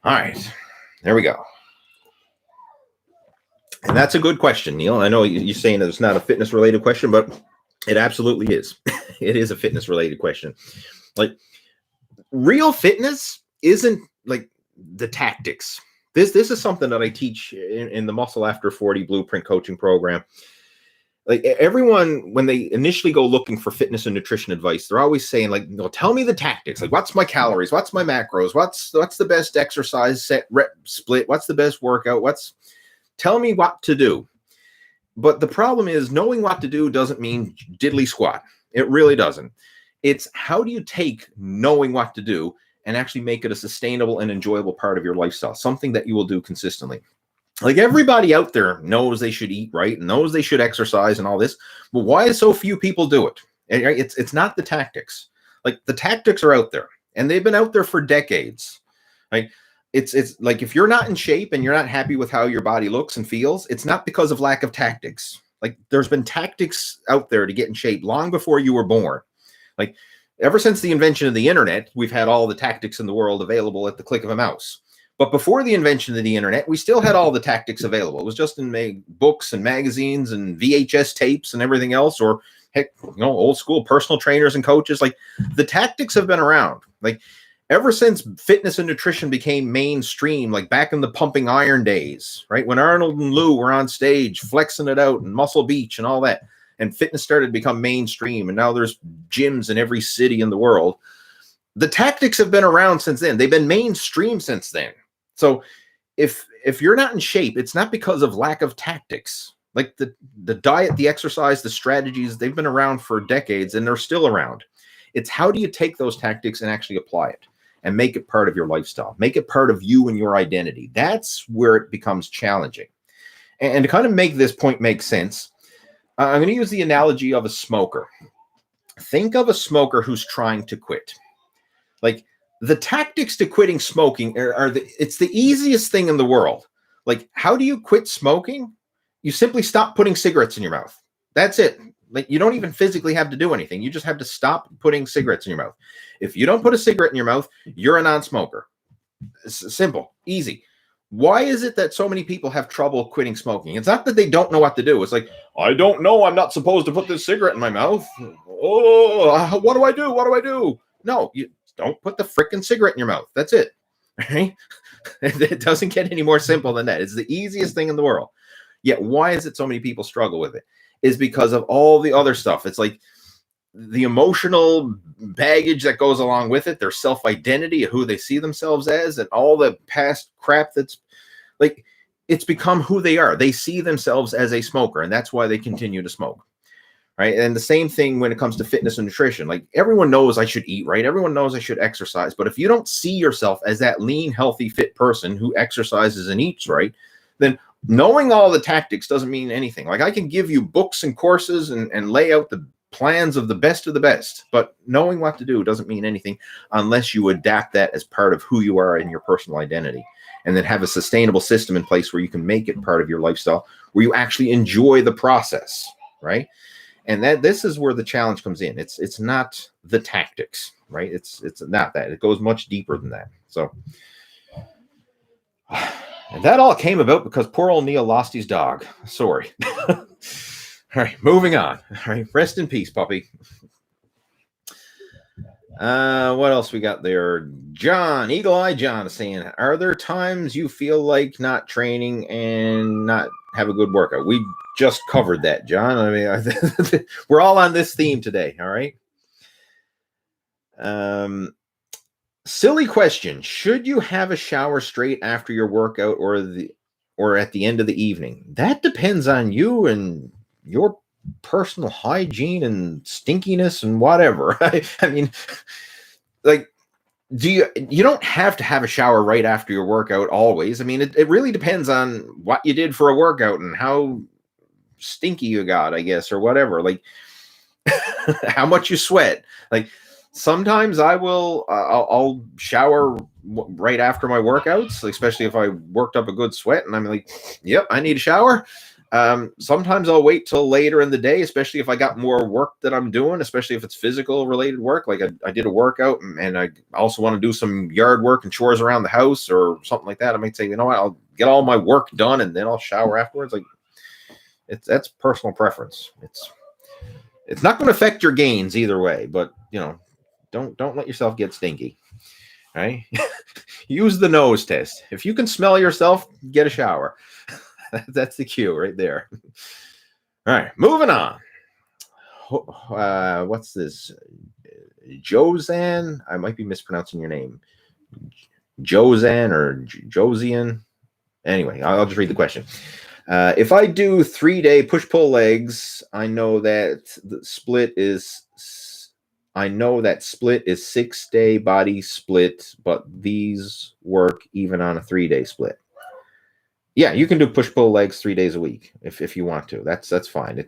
All right, there we go. And that's a good question, Neil. I know you're saying that it's not a fitness related question, but it absolutely is. It is a fitness related question. Like, real fitness isn't like the tactics. This is something that I teach in the Muscle After 40 Blueprint coaching program. Like, everyone, when they initially go looking for fitness and nutrition advice, they're always saying, like, tell me the tactics. Like, what's my calories? What's my macros? What's the best exercise set, rep, split? What's the best workout? Tell me what to do. But the problem is, knowing what to do doesn't mean diddly squat. It really doesn't. It's, how do you take knowing what to do and actually make it a sustainable and enjoyable part of your lifestyle, something that you will do consistently. Like, everybody out there knows they should eat right, knows they should exercise and all this, but why so few people do it? It's not the tactics. Like, the tactics are out there, and they've been out there for decades. Like, it's like, if you're not in shape and you're not happy with how your body looks and feels, it's not because of lack of tactics. Like, there's been tactics out there to get in shape long before you were born. Like, ever since the invention of the internet, we've had all the tactics in the world available at the click of a mouse. But before the invention of the internet, we still had all the tactics available. It was just in books and magazines and VHS tapes and everything else, or heck, old school personal trainers and coaches. Like, the tactics have been around. Like, ever since fitness and nutrition became mainstream, like back in the pumping iron days, right? When Arnold and Lou were on stage flexing it out and Muscle Beach and all that, and fitness started to become mainstream, and now there's gyms in every city in the world. The tactics have been around since then. They've been mainstream since then. So if you're not in shape, it's not because of lack of tactics. Like, the diet, the exercise, the strategies, they've been around for decades, and they're still around. It's, how do you take those tactics and actually apply it and make it part of your lifestyle, make it part of you and your identity? That's where it becomes challenging. And to kind of make this point make sense, I'm going to use the analogy of a smoker. Think of a smoker who's trying to quit. Like, the tactics to quitting smoking it's the easiest thing in the world. Like, how do you quit smoking? You simply stop putting cigarettes in your mouth. That's it. Like, you don't even physically have to do anything. You just have to stop putting cigarettes in your mouth. If you don't put a cigarette in your mouth, you're a non-smoker. It's simple, easy. Why is it that so many people have trouble quitting smoking? It's not that they don't know what to do. It's like, I don't know. I'm not supposed to put this cigarette in my mouth. Oh, what do I do? What do I do? No, you don't put the frickin' cigarette in your mouth. That's it. Right? It doesn't get any more simple than that. It's the easiest thing in the world. Yet, why is it so many people struggle with it? Is because of all the other stuff. It's like the emotional baggage that goes along with it, their self-identity, who they see themselves as, and all the past crap that's like, it's become who they are. They see themselves as a smoker, and that's why they continue to smoke. Right. And the same thing when it comes to fitness and nutrition. Like, everyone knows I should eat right. Everyone knows I should exercise. But if you don't see yourself as that lean, healthy, fit person who exercises and eats right, then knowing all the tactics doesn't mean anything. Like I can give you books and courses and lay out the plans of the best, but knowing what to do doesn't mean anything unless you adapt that as part of who you are in your personal identity, and then have a sustainable system in place where you can make it part of your lifestyle, where you actually enjoy the process, right? And this is where the challenge comes in. It's not the tactics, right? It's not that. It goes much deeper than that. So, and that all came about because poor old Neil lost his dog. Sorry. All right, moving on. All right, rest in peace, puppy. What else we got there? John, Eagle Eye John is saying, are there times you feel like not training and not have a good workout? We just covered that, John. I mean, we're all on this theme today. All right. Silly question. Should you have a shower straight after your workout or at the end of the evening? That depends on you and your personal hygiene and stinkiness and whatever. I mean, like, you don't have to have a shower right after your workout always. I mean, it really depends on what you did for a workout and how stinky you got, I guess, or whatever. Like, how much you sweat. Like, sometimes I'll shower right after my workouts, especially if I worked up a good sweat and I'm like, yep, I need a shower. Sometimes I'll wait till later in the day, especially if I got more work that I'm doing, especially if it's physical related work. Like I did a workout and I also want to do some yard work and chores around the house or something like that. I might say, you know what, I'll get all my work done and then I'll shower afterwards. Like that's personal preference. It's not going to affect your gains either way, but you know, don't let yourself get stinky. Right? Use the nose test. If you can smell yourself, get a shower. That's the cue right there. All right, moving on. What's this? Josan? I might be mispronouncing your name. Josan or Josian? Anyway, I'll just read the question. If I do 3-day push-pull legs, I know that split is 6-day body split, but these work even on a 3-day split. Yeah, you can do push-pull legs 3 days a week if you want to. That's fine.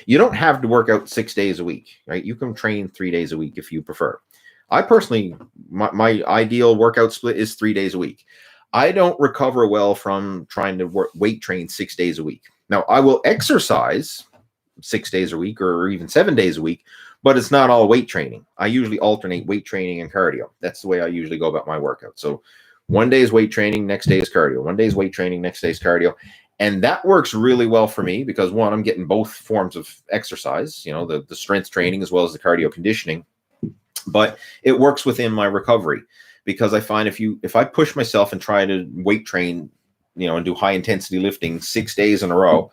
You don't have to work out 6 days a week, right? You can train 3 days a week if you prefer. I personally, my ideal workout split is 3 days a week. I don't recover well from trying to weight train 6 days a week. Now, I will exercise 6 days a week or even 7 days a week, but it's not all weight training. I usually alternate weight training and cardio. That's the way I usually go about my workout. So one day is weight training, next day is cardio. One day is weight training, next day is cardio. And that works really well for me because, one, I'm getting both forms of exercise, you know, the strength training as well as the cardio conditioning. But it works within my recovery because I find if I push myself and try to weight train, you know, and do high intensity lifting 6 days in a row,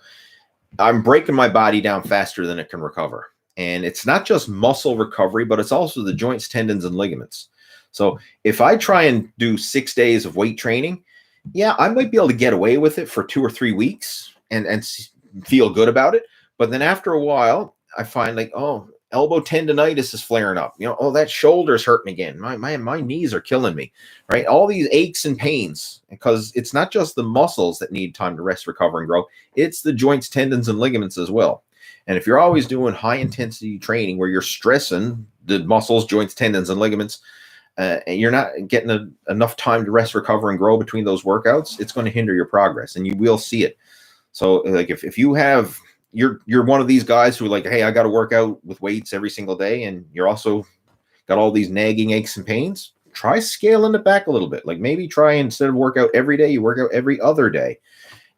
I'm breaking my body down faster than it can recover. And it's not just muscle recovery, but it's also the joints, tendons, and ligaments. So if I try and do 6 days of weight training, yeah, I might be able to get away with it for 2 or 3 weeks and feel good about it. But then after a while, I find like, oh, elbow tendonitis is flaring up. You know, oh, that shoulder's hurting again. My knees are killing me, right? All these aches and pains, because it's not just the muscles that need time to rest, recover, and grow. It's the joints, tendons, and ligaments as well. And if you're always doing high intensity training where you're stressing the muscles, joints, tendons, and ligaments, and you're not getting enough time to rest, recover, and grow between those workouts, it's going to hinder your progress, and you will see it. So, like, if you have, you're one of these guys who are like, hey, I got to work out with weights every single day, and you're also got all these nagging aches and pains, try scaling it back a little bit. Like maybe try, instead of work out every day, you work out every other day,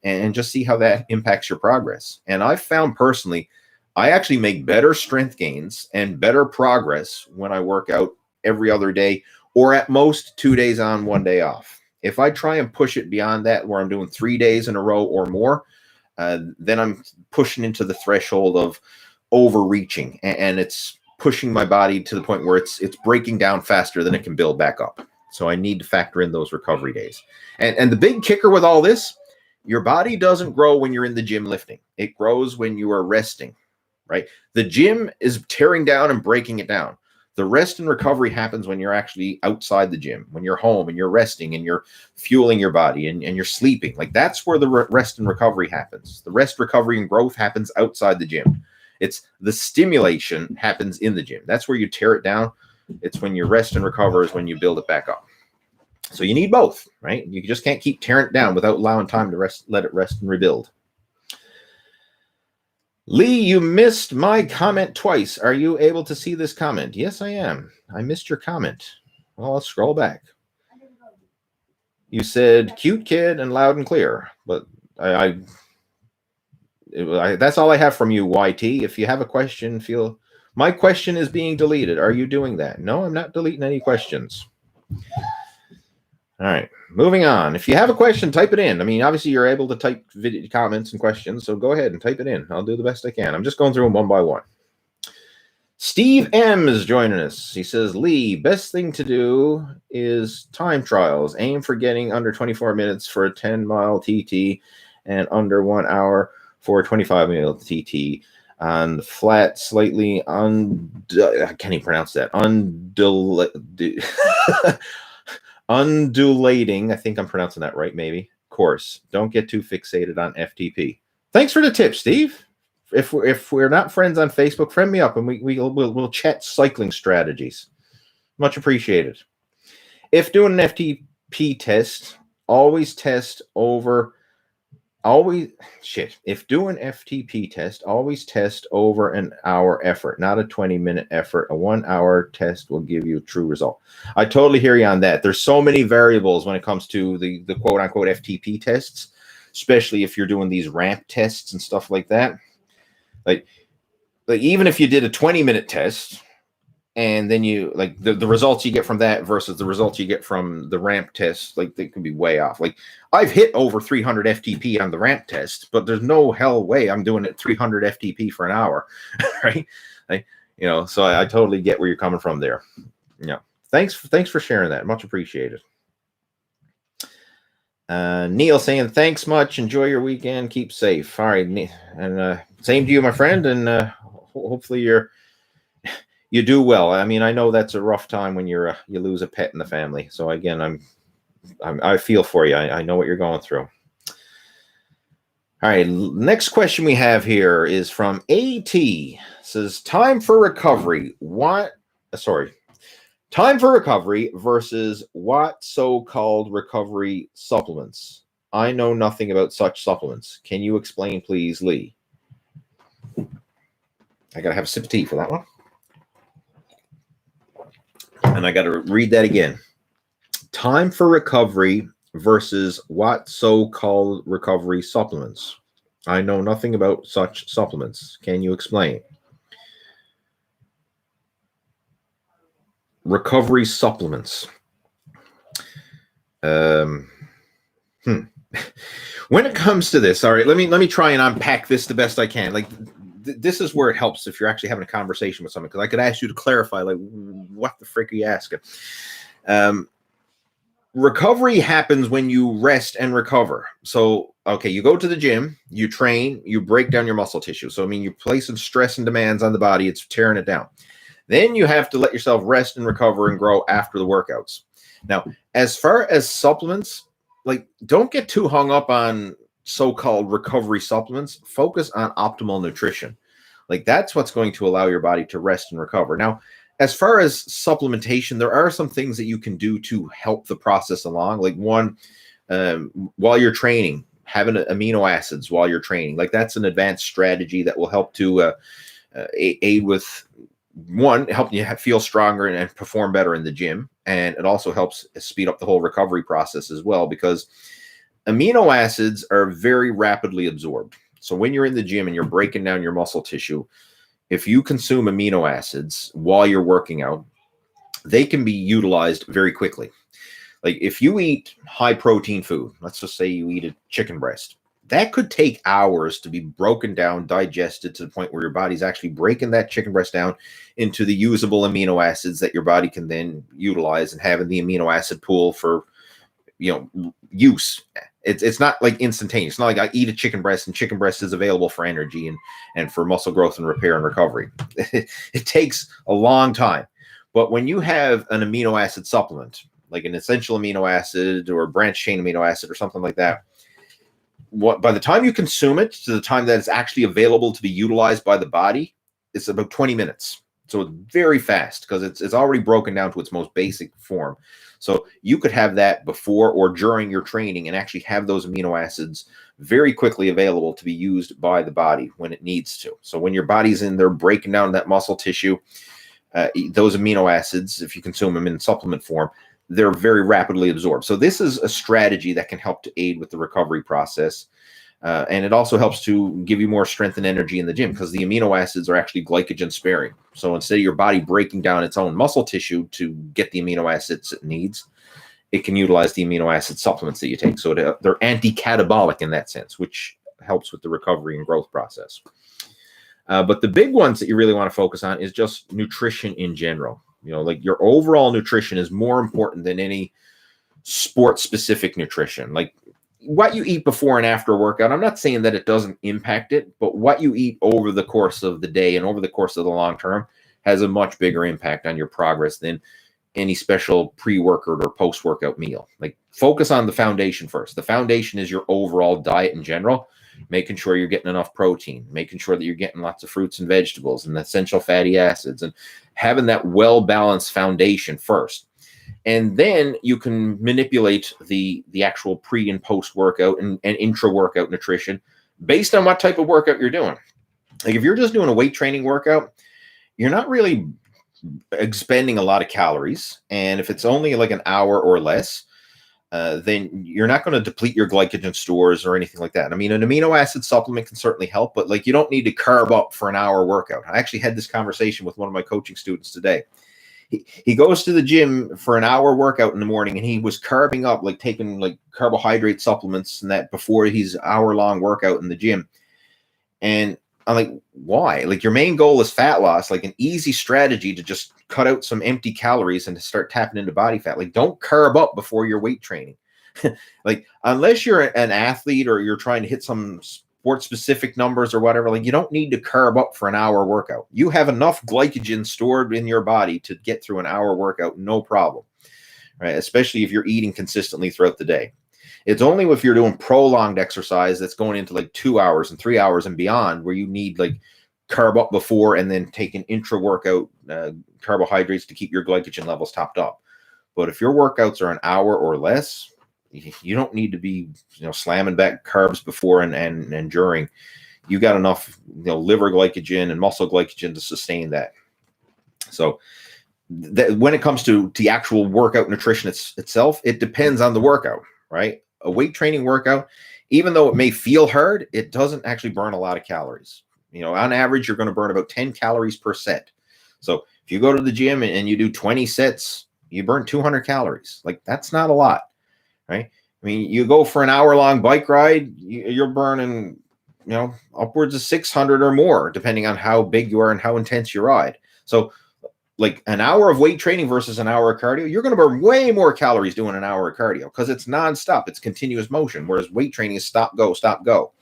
and just see how that impacts your progress. And I've found personally, I actually make better strength gains and better progress when I work out every other day, or at most 2 days on, 1 day off. If I try and push it beyond that, where I'm doing 3 days in a row or more, then I'm pushing into the threshold of overreaching, and it's pushing my body to the point where it's breaking down faster than it can build back up. So I need to factor in those recovery days. And the big kicker with all this, your body doesn't grow when you're in the gym lifting. It grows when you are resting, right? The gym is tearing down and breaking it down. The rest and recovery happens when you're actually outside the gym, when you're home and you're resting and you're fueling your body and you're sleeping. Like that's where the rest and recovery happens. The rest, recovery, and growth happens outside the gym. It's the stimulation happens in the gym. That's where you tear it down. It's when you rest and recover is when you build it back up. So you need both, right? You just can't keep tearing it down without allowing time to rest, let it rest and rebuild. Lee, you missed my comment twice. Are you able to see this comment? Yes, I am. I missed your comment. Well, let's scroll back. You said cute kid and loud and clear, but that's all I have from you, YT. If you have a question, my question is being deleted. Are you doing that? No, I'm not deleting any questions. All right, moving on. If you have a question, type it in. I mean, obviously, you're able to type video comments and questions, so go ahead and type it in. I'll do the best I can. I'm just going through them one by one. Steve M is joining us. He says, Lee, best thing to do is time trials. Aim for getting under 24 minutes for a 10-mile TT and under 1 hour for a 25-mile TT. On flat, slightly I can't even pronounce that. Undulating, I think I'm pronouncing that right, maybe. Course. Don't get too fixated on FTP. Thanks for the tip, Steve. If we're not friends on Facebook, friend me up and we'll chat cycling strategies. Much appreciated. If doing an FTP test, if doing FTP test, always test over an hour effort, not a 20-minute effort. A 1 hour test will give you a true result. I totally hear you on that. There's so many variables when it comes to the quote unquote FTP tests, especially if you're doing these ramp tests and stuff like that. Like even if you did a 20-minute test, and then you like the results you get from that versus the results you get from the ramp test, like they can be way off. Like I've hit over 300 FTP on the ramp test, but there's no hell way I'm doing it 300 FTP for an hour, right? Like, so I totally get where you're coming from there. Yeah, thanks for sharing that. Much appreciated. Neil saying thanks much. Enjoy your weekend. Keep safe. All right, and same to you, my friend. And hopefully you do well. I mean, I know that's a rough time when you lose a pet in the family. So again, I feel for you. I know what you're going through. All right, next question we have here is from AT. It says time for recovery. Time for recovery versus what so-called recovery supplements? I know nothing about such supplements. Can you explain, please, Lee? I gotta have a sip of tea for that one. And I got to read that again. Time for recovery versus what so-called recovery supplements? I know nothing about such supplements. Can you explain? Recovery supplements. When it comes to this, all right, let me try and unpack this the best I can. Like this is where it helps if you're actually having a conversation with someone, because I could ask you to clarify, like, what the frick are you asking? Recovery happens when you rest and recover. So, okay, you go to the gym, you train, you break down your muscle tissue. So, I mean, you're placing stress and demands on the body. It's tearing it down. Then you have to let yourself rest and recover and grow after the workouts. Now, as far as supplements, like, don't get too hung up on so-called recovery supplements. Focus on optimal nutrition. Like that's what's going to allow your body to rest and recover. Now, as far as supplementation, there are some things that you can do to help the process along. Like one, while you're training, having amino acids while you're training, like that's an advanced strategy that will help to aid with one, help you feel stronger and perform better in the gym. And it also helps speed up the whole recovery process as well, because amino acids are very rapidly absorbed. So when you're in the gym and you're breaking down your muscle tissue, if you consume amino acids while you're working out, they can be utilized very quickly. Like if you eat high protein food, let's just say you eat a chicken breast, that could take hours to be broken down, digested to the point where your body's actually breaking that chicken breast down into the usable amino acids that your body can then utilize and have in the amino acid pool for, use. It's not like instantaneous. It's not like I eat a chicken breast and chicken breast is available for energy and for muscle growth and repair and recovery. It takes a long time. But when you have an amino acid supplement, like an essential amino acid or branch chain amino acid or something like that, by the time you consume it to the time that it's actually available to be utilized by the body, it's about 20 minutes. So it's very fast because it's already broken down to its most basic form. So you could have that before or during your training and actually have those amino acids very quickly available to be used by the body when it needs to. So when your body's in there breaking down that muscle tissue, those amino acids, if you consume them in supplement form, they're very rapidly absorbed. So this is a strategy that can help to aid with the recovery process. And it also helps to give you more strength and energy in the gym because the amino acids are actually glycogen sparing. So instead of your body breaking down its own muscle tissue to get the amino acids it needs, it can utilize the amino acid supplements that you take. So they're anti-catabolic in that sense, which helps with the recovery and growth process. But the big ones that you really want to focus on is just nutrition in general. Like your overall nutrition is more important than any sport-specific nutrition. Like what you eat before and after a workout, I'm not saying that it doesn't impact it, but what you eat over the course of the day and over the course of the long term has a much bigger impact on your progress than any special pre-workout or post-workout meal. Like focus on the foundation first. The foundation is your overall diet in general, making sure you're getting enough protein, making sure that you're getting lots of fruits and vegetables and essential fatty acids, and having that well-balanced foundation first. And then you can manipulate the actual pre and post workout and intra-workout nutrition based on what type of workout you're doing. Like if you're just doing a weight training workout, you're not really expending a lot of calories. And if it's only like an hour or less, then you're not going to deplete your glycogen stores or anything like that. I mean, an amino acid supplement can certainly help, but like you don't need to carb up for an hour workout. I actually had this conversation with one of my coaching students today. He goes to the gym for an hour workout in the morning, and he was carbing up, like taking like carbohydrate supplements and that before his hour-long workout in the gym. And I'm like, why? Like your main goal is fat loss, like an easy strategy to just cut out some empty calories and to start tapping into body fat. Like don't carb up before your weight training. Like unless you're an athlete or you're trying to hit some sport-specific numbers or whatever, like you don't need to carb up for an hour workout. You have enough glycogen stored in your body to get through an hour workout, no problem, right? Especially if you're eating consistently throughout the day. It's only if you're doing prolonged exercise that's going into like 2 hours and 3 hours and beyond where you need like carb up before and then take an intra-workout carbohydrates to keep your glycogen levels topped up. But if your workouts are an hour or less, you don't need to be, slamming back carbs before and during. You got enough, liver glycogen and muscle glycogen to sustain that. So when it comes to the actual workout nutrition itself, it depends on the workout, right? A weight training workout, even though it may feel hard, it doesn't actually burn a lot of calories. On average, you're going to burn about 10 calories per set. So if you go to the gym and you do 20 sets, you burn 200 calories. Like that's not a lot. Right? I mean, you go for an hour-long bike ride, you're burning, upwards of 600 or more, depending on how big you are and how intense you ride. So, like an hour of weight training versus an hour of cardio, you're going to burn way more calories doing an hour of cardio because it's nonstop, it's continuous motion, whereas weight training is stop, go, stop, go.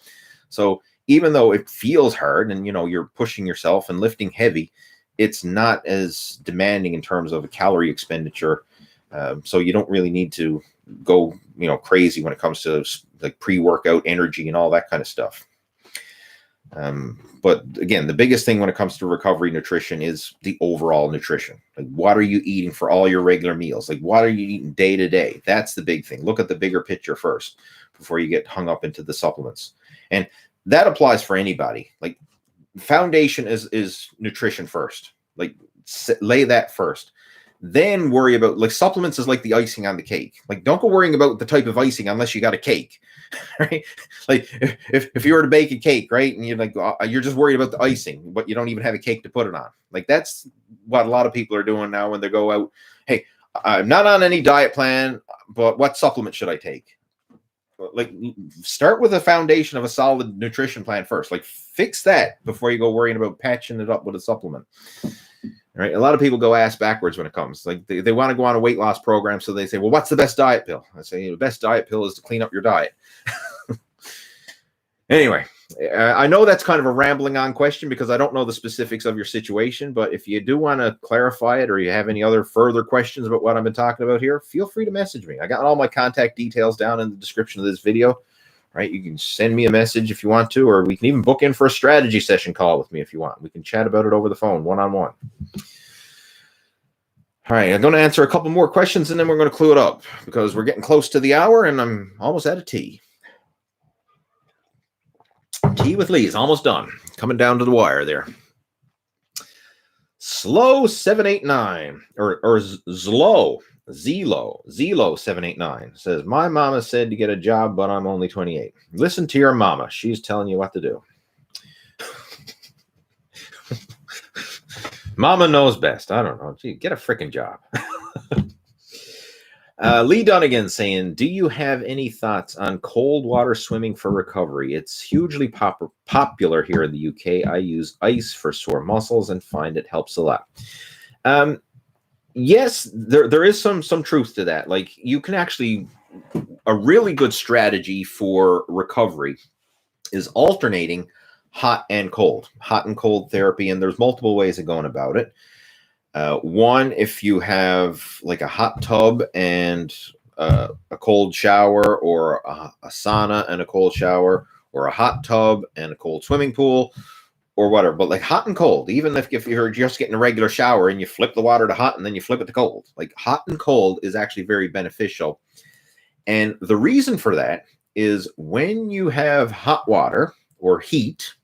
So even though it feels hard and, you're pushing yourself and lifting heavy, it's not as demanding in terms of a calorie expenditure. So you don't really need to go, crazy when it comes to like pre-workout energy and all that kind of stuff. But again, the biggest thing when it comes to recovery nutrition is the overall nutrition. Like what are you eating for all your regular meals? Like what are you eating day to day? That's the big thing. Look at the bigger picture first before you get hung up into the supplements. And that applies for anybody. Like foundation is nutrition first. Like lay that first. Then worry about like supplements is like the icing on the cake. Like don't go worrying about the type of icing unless you got a cake, right? Like if you were to bake a cake, right, and you're like you're just worried about the icing, but you don't even have a cake to put it on. Like that's what a lot of people are doing now when they go out. Hey, I'm not on any diet plan, but what supplement should I take? Like start with a foundation of a solid nutrition plan first. Like fix that before you go worrying about patching it up with a supplement. Right. A lot of people go ass backwards when it comes. Like they want to go on a weight loss program. So they say, well, what's the best diet pill? I say, the best diet pill is to clean up your diet. Anyway, I know that's kind of a rambling on question because I don't know the specifics of your situation, but if you do want to clarify it or you have any other further questions about what I've been talking about here, feel free to message me. I got all my contact details down in the description of this video, right? You can send me a message if you want to, or we can even book in for a strategy session call with me if you want. We can chat about it over the phone, one-on-one. All right, I'm going to answer a couple more questions and then we're going to clue it up because we're getting close to the hour and I'm almost out of tea. Tea with Lee is almost done. Coming down to the wire there. Slow 789 or Zlo 789 says, my mama said to get a job, but I'm only 28. Listen to your mama. She's telling you what to do. Mama knows best. I don't know. Gee, get a freaking job. Lee Dunnigan saying, do you have any thoughts on cold water swimming for recovery? It's hugely popular here in the UK. I use ice for sore muscles and find it helps a lot. Yes, there is some truth to that. Like you can actually, a really good strategy for recovery is alternating hot and cold therapy. And there's multiple ways of going about it. One, if you have like a hot tub and a cold shower, or a sauna and a cold shower, or a hot tub and a cold swimming pool, or whatever, but like hot and cold, even if you're just getting a regular shower and you flip the water to hot and then you flip it to cold, like hot and cold is actually very beneficial. And the reason for that is when you have hot water or heat,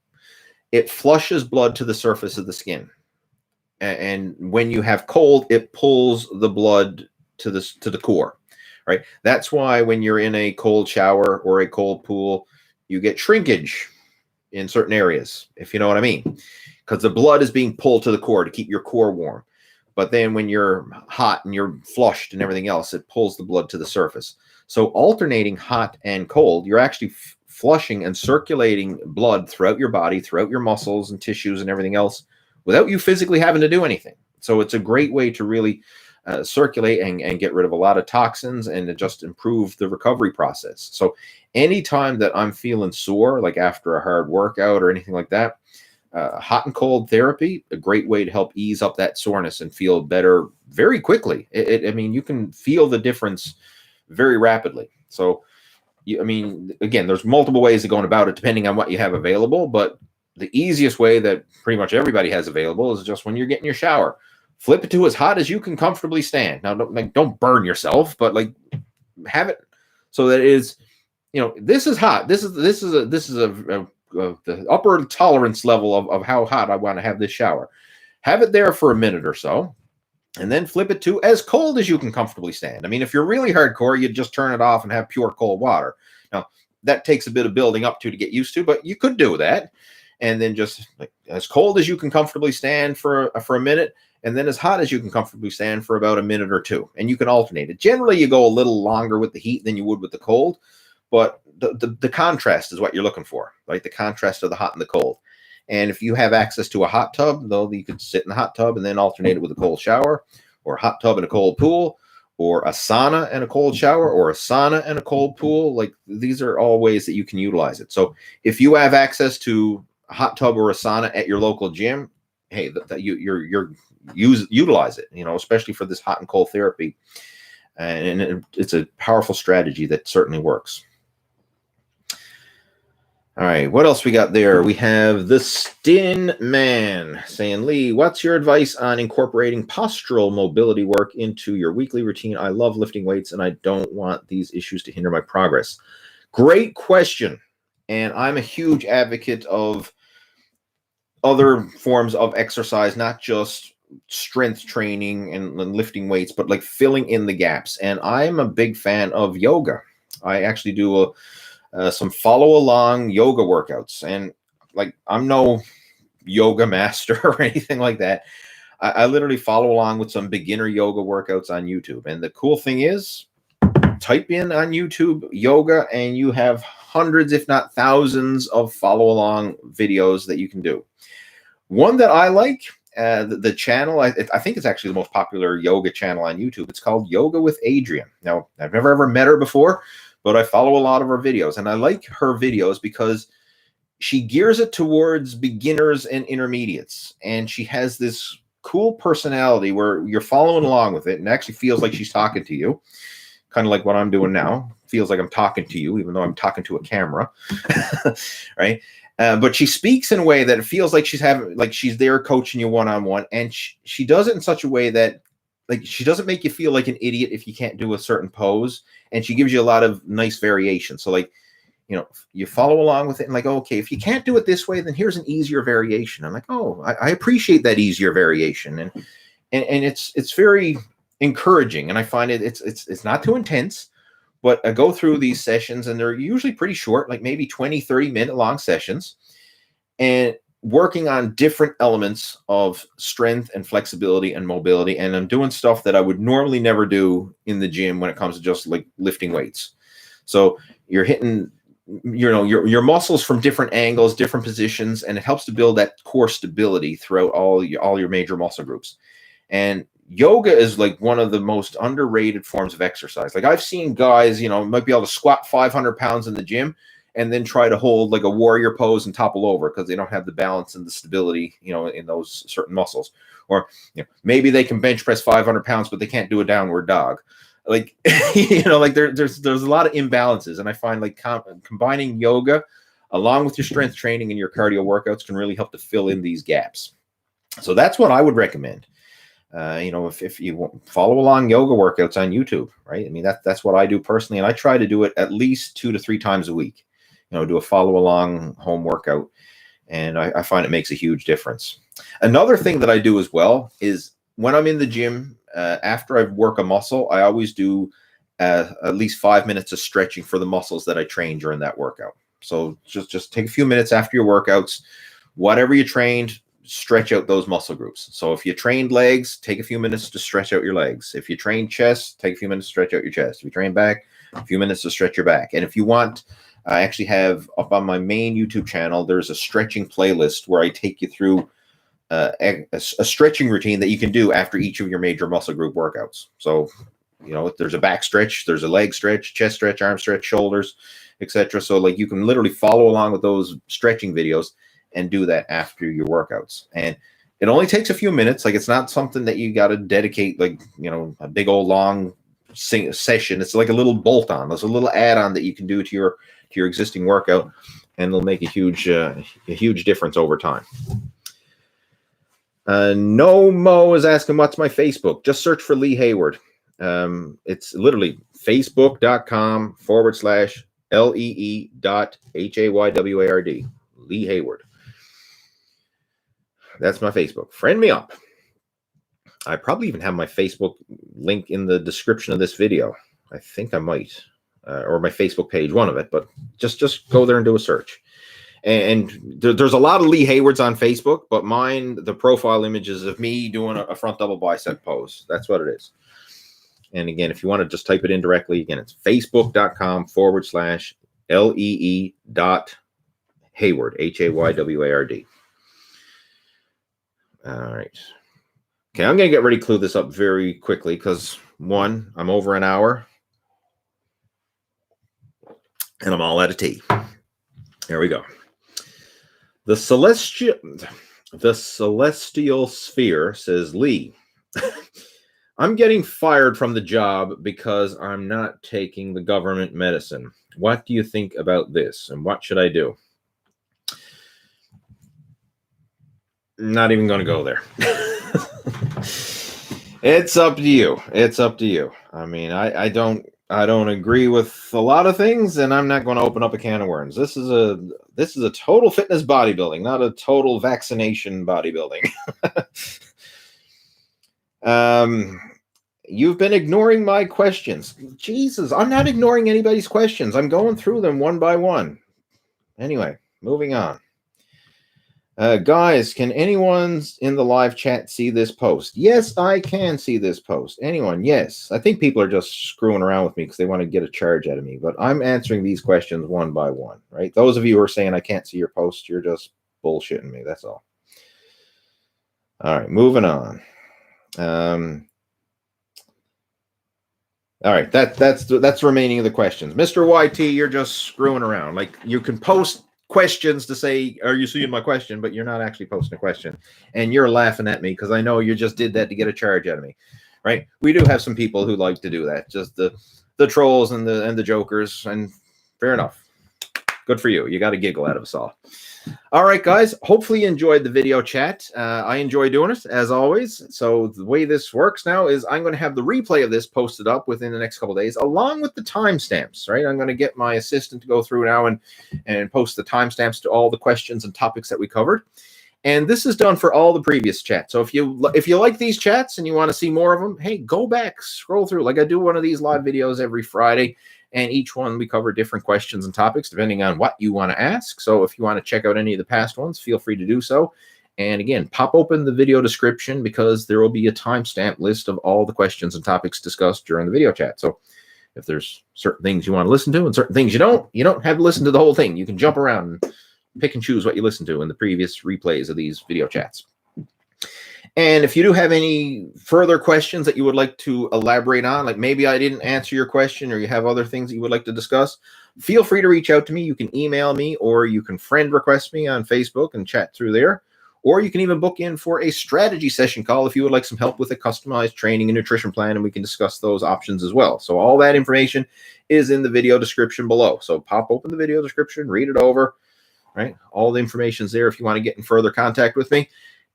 it flushes blood to the surface of the skin. And when you have cold, it pulls the blood to the core, right? That's why when you're in a cold shower or a cold pool, you get shrinkage in certain areas, if you know what I mean, because the blood is being pulled to the core to keep your core warm. But then when you're hot and you're flushed and everything else, it pulls the blood to the surface. So alternating hot and cold, you're actually flushing and circulating blood throughout your body, throughout your muscles and tissues and everything else, without you physically having to do anything. So it's a great way to really circulate and get rid of a lot of toxins and to just improve the recovery process. So anytime that I'm feeling sore, like after a hard workout or anything like that, hot and cold therapy, a great way to help ease up that soreness and feel better very quickly. I mean, you can feel the difference very rapidly. So, I mean, again, there's multiple ways of going about it depending on what you have available, but the easiest way that pretty much everybody has available is just when you're getting your shower, flip it to as hot as you can comfortably stand. Now, don't burn yourself, but like have it so that it is, you know, this is hot. This is the upper tolerance level of how hot I want to have this shower. Have it there for a minute or so, and then flip it to as cold as you can comfortably stand. I mean, if you're really hardcore, you'd just turn it off and have pure cold water. Now, that takes a bit of building up to get used to, but you could do that. And then just like as cold as you can comfortably stand for a minute, and then as hot as you can comfortably stand for about a minute or two. And you can alternate it. Generally, you go a little longer with the heat than you would with the cold, but the contrast is what you're looking for, right? The contrast of the hot and the cold. And if you have access to a hot tub, though, you could sit in the hot tub and then alternate it with a cold shower, or a hot tub and a cold pool, or a sauna and a cold shower, or a sauna and a cold pool. Like these are all ways that you can utilize it. So if you have access to a hot tub or a sauna at your local gym, hey, utilize it, you know, especially for this hot and cold therapy. And it's a powerful strategy that certainly works. All right, what else we got there? We have the Stin Man saying, Lee, what's your advice on incorporating postural mobility work into your weekly routine? I love lifting weights and I don't want these issues to hinder my progress. Great question. And I'm a huge advocate of other forms of exercise, not just strength training and lifting weights, but like filling in the gaps. And I'm a big fan of yoga. I actually do some follow along yoga workouts, and like I'm no yoga master or anything like that. I literally follow along with some beginner yoga workouts on YouTube. And the cool thing is, type in on YouTube yoga and you have hundreds, if not thousands, of follow along videos that you can do. One that I like, the channel, I think it's actually the most popular yoga channel on YouTube. It's called Yoga with Adriene. Now, I've never ever met her before, but I follow a lot of her videos, and I like her videos because she gears it towards beginners and intermediates. And she has this cool personality where you're following along with it and actually feels like she's talking to you. Kind of like what I'm doing now. Feels like I'm talking to you, even though I'm talking to a camera, right? But she speaks in a way that it feels like she's there coaching you one-on-one, and she does it in such a way that, like, she doesn't make you feel like an idiot if you can't do a certain pose, and she gives you a lot of nice variation. So, like, you know, you follow along with it, and like, oh, okay, if you can't do it this way, then here's an easier variation. I'm like, oh, I appreciate that easier variation, and it's very encouraging, and I find it's not too intense. But I go through these sessions, and they're usually pretty short, like maybe 20, 30-minute long sessions, and working on different elements of strength and flexibility and mobility. And I'm doing stuff that I would normally never do in the gym when it comes to just like lifting weights. So you're hitting, you know, your muscles from different angles, different positions, and it helps to build that core stability throughout all your major muscle groups. And yoga is like one of the most underrated forms of exercise. Like, I've seen guys, you know, might be able to squat 500 pounds in the gym and then try to hold like a warrior pose and topple over because they don't have the balance and the stability, you know, in those certain muscles. Or, you know, maybe they can bench press 500 pounds, but they can't do a downward dog. Like, you know, like there's a lot of imbalances. And I find like combining yoga along with your strength training and your cardio workouts can really help to fill in these gaps. So that's what I would recommend. You know, if you follow along yoga workouts on YouTube, right? I mean, that's what I do personally. And I try to do it at least 2 to 3 times a week, you know, do a follow along home workout. And I find it makes a huge difference. Another thing that I do as well is when I'm in the gym, after I work a muscle, I always do at least 5 minutes of stretching for the muscles that I train during that workout. So just take a few minutes after your workouts, whatever you trained, stretch out those muscle groups. So if you trained legs, take a few minutes to stretch out your legs. If you train chest, take a few minutes to stretch out your chest. If you train back, a few minutes to stretch your back. And if you want, I actually have up on my main YouTube channel, there's a stretching playlist where I take you through a stretching routine that you can do after each of your major muscle group workouts. So, you know, there's a back stretch, there's a leg stretch, chest stretch, arm stretch, shoulders, etc. So like you can literally follow along with those stretching videos and do that after your workouts. And it only takes a few minutes. Like, it's not something that you got to dedicate, like, you know, a big old long session. It's like a little bolt on. There's a little add-on that you can do to your existing workout, and it'll make a huge difference over time. No Mo is asking, what's my Facebook? Just search for Lee Hayward. It's literally facebook.com/LEE.HAYWARD. Lee Hayward. That's my Facebook. Friend me up. I probably even have my Facebook link in the description of this video. I think I might, or my Facebook page, one of it. But just go there and do a search. And there's a lot of Lee Haywards on Facebook, but mine, the profile image is of me doing a front double bicep pose. That's what it is. And again, if you want to just type it in directly, again, it's facebook.com/LEE.Hayward, HAYWARD. All right. Okay, I'm going to get ready to clue this up very quickly because, one, I'm over an hour and I'm all out of tea. There we go. The celestial sphere says, Lee, I'm getting fired from the job because I'm not taking the government medicine. What do you think about this? And what should I do? Not even going to go there. It's up to you. It's up to you. I mean, I don't agree with a lot of things, and I'm not going to open up a can of worms. This is a total fitness bodybuilding, not a total vaccination bodybuilding. You've been ignoring my questions. Jesus, I'm not ignoring anybody's questions. I'm going through them one by one. Anyway, moving on. Guys, can anyone in the live chat see this post? Yes, I can see this post. Anyone? Yes. I think people are just screwing around with me because they want to get a charge out of me, but I'm answering these questions one by one, right? Those of you who are saying I can't see your post, you're just bullshitting me. That's all. All right, moving on. All right, that's the remaining of the questions. Mr. YT, you're just screwing around. Like, you can post questions to say, are you seeing my question? But you're not actually posting a question. And you're laughing at me because I know you just did that to get a charge out of me, right? We do have some people who like to do that, just the trolls and the jokers, and fair enough. Good for you. You got a giggle out of us all. All right, guys. Hopefully you enjoyed the video chat. I enjoy doing it, as always. So the way this works now is I'm going to have the replay of this posted up within the next couple of days, along with the timestamps, right? I'm going to get my assistant to go through now and post the timestamps to all the questions and topics that we covered. And this is done for all the previous chats. So if you like these chats and you want to see more of them, hey, go back, scroll through. Like I do one of these live videos every Friday. And each one we cover different questions and topics depending on what you want to ask. So if you want to check out any of the past ones, feel free to do so. And again, pop open the video description because there will be a timestamp list of all the questions and topics discussed during the video chat. So if there's certain things you want to listen to and certain things you don't have to listen to the whole thing. You can jump around and pick and choose what you listen to in the previous replays of these video chats. And if you do have any further questions that you would like to elaborate on, like maybe I didn't answer your question or you have other things that you would like to discuss, feel free to reach out to me. You can email me or you can friend request me on Facebook and chat through there. Or you can even book in for a strategy session call if you would like some help with a customized training and nutrition plan, and we can discuss those options as well. So all that information is in the video description below. So pop open the video description, read it over, right? All the information is there if you want to get in further contact with me.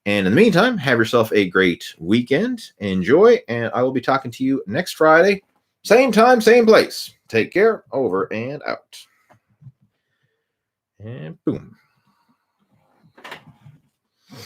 And in the meantime, have yourself a great weekend. Enjoy, and I will be talking to you next Friday. Same time, same place. Take care. Over and out. And boom.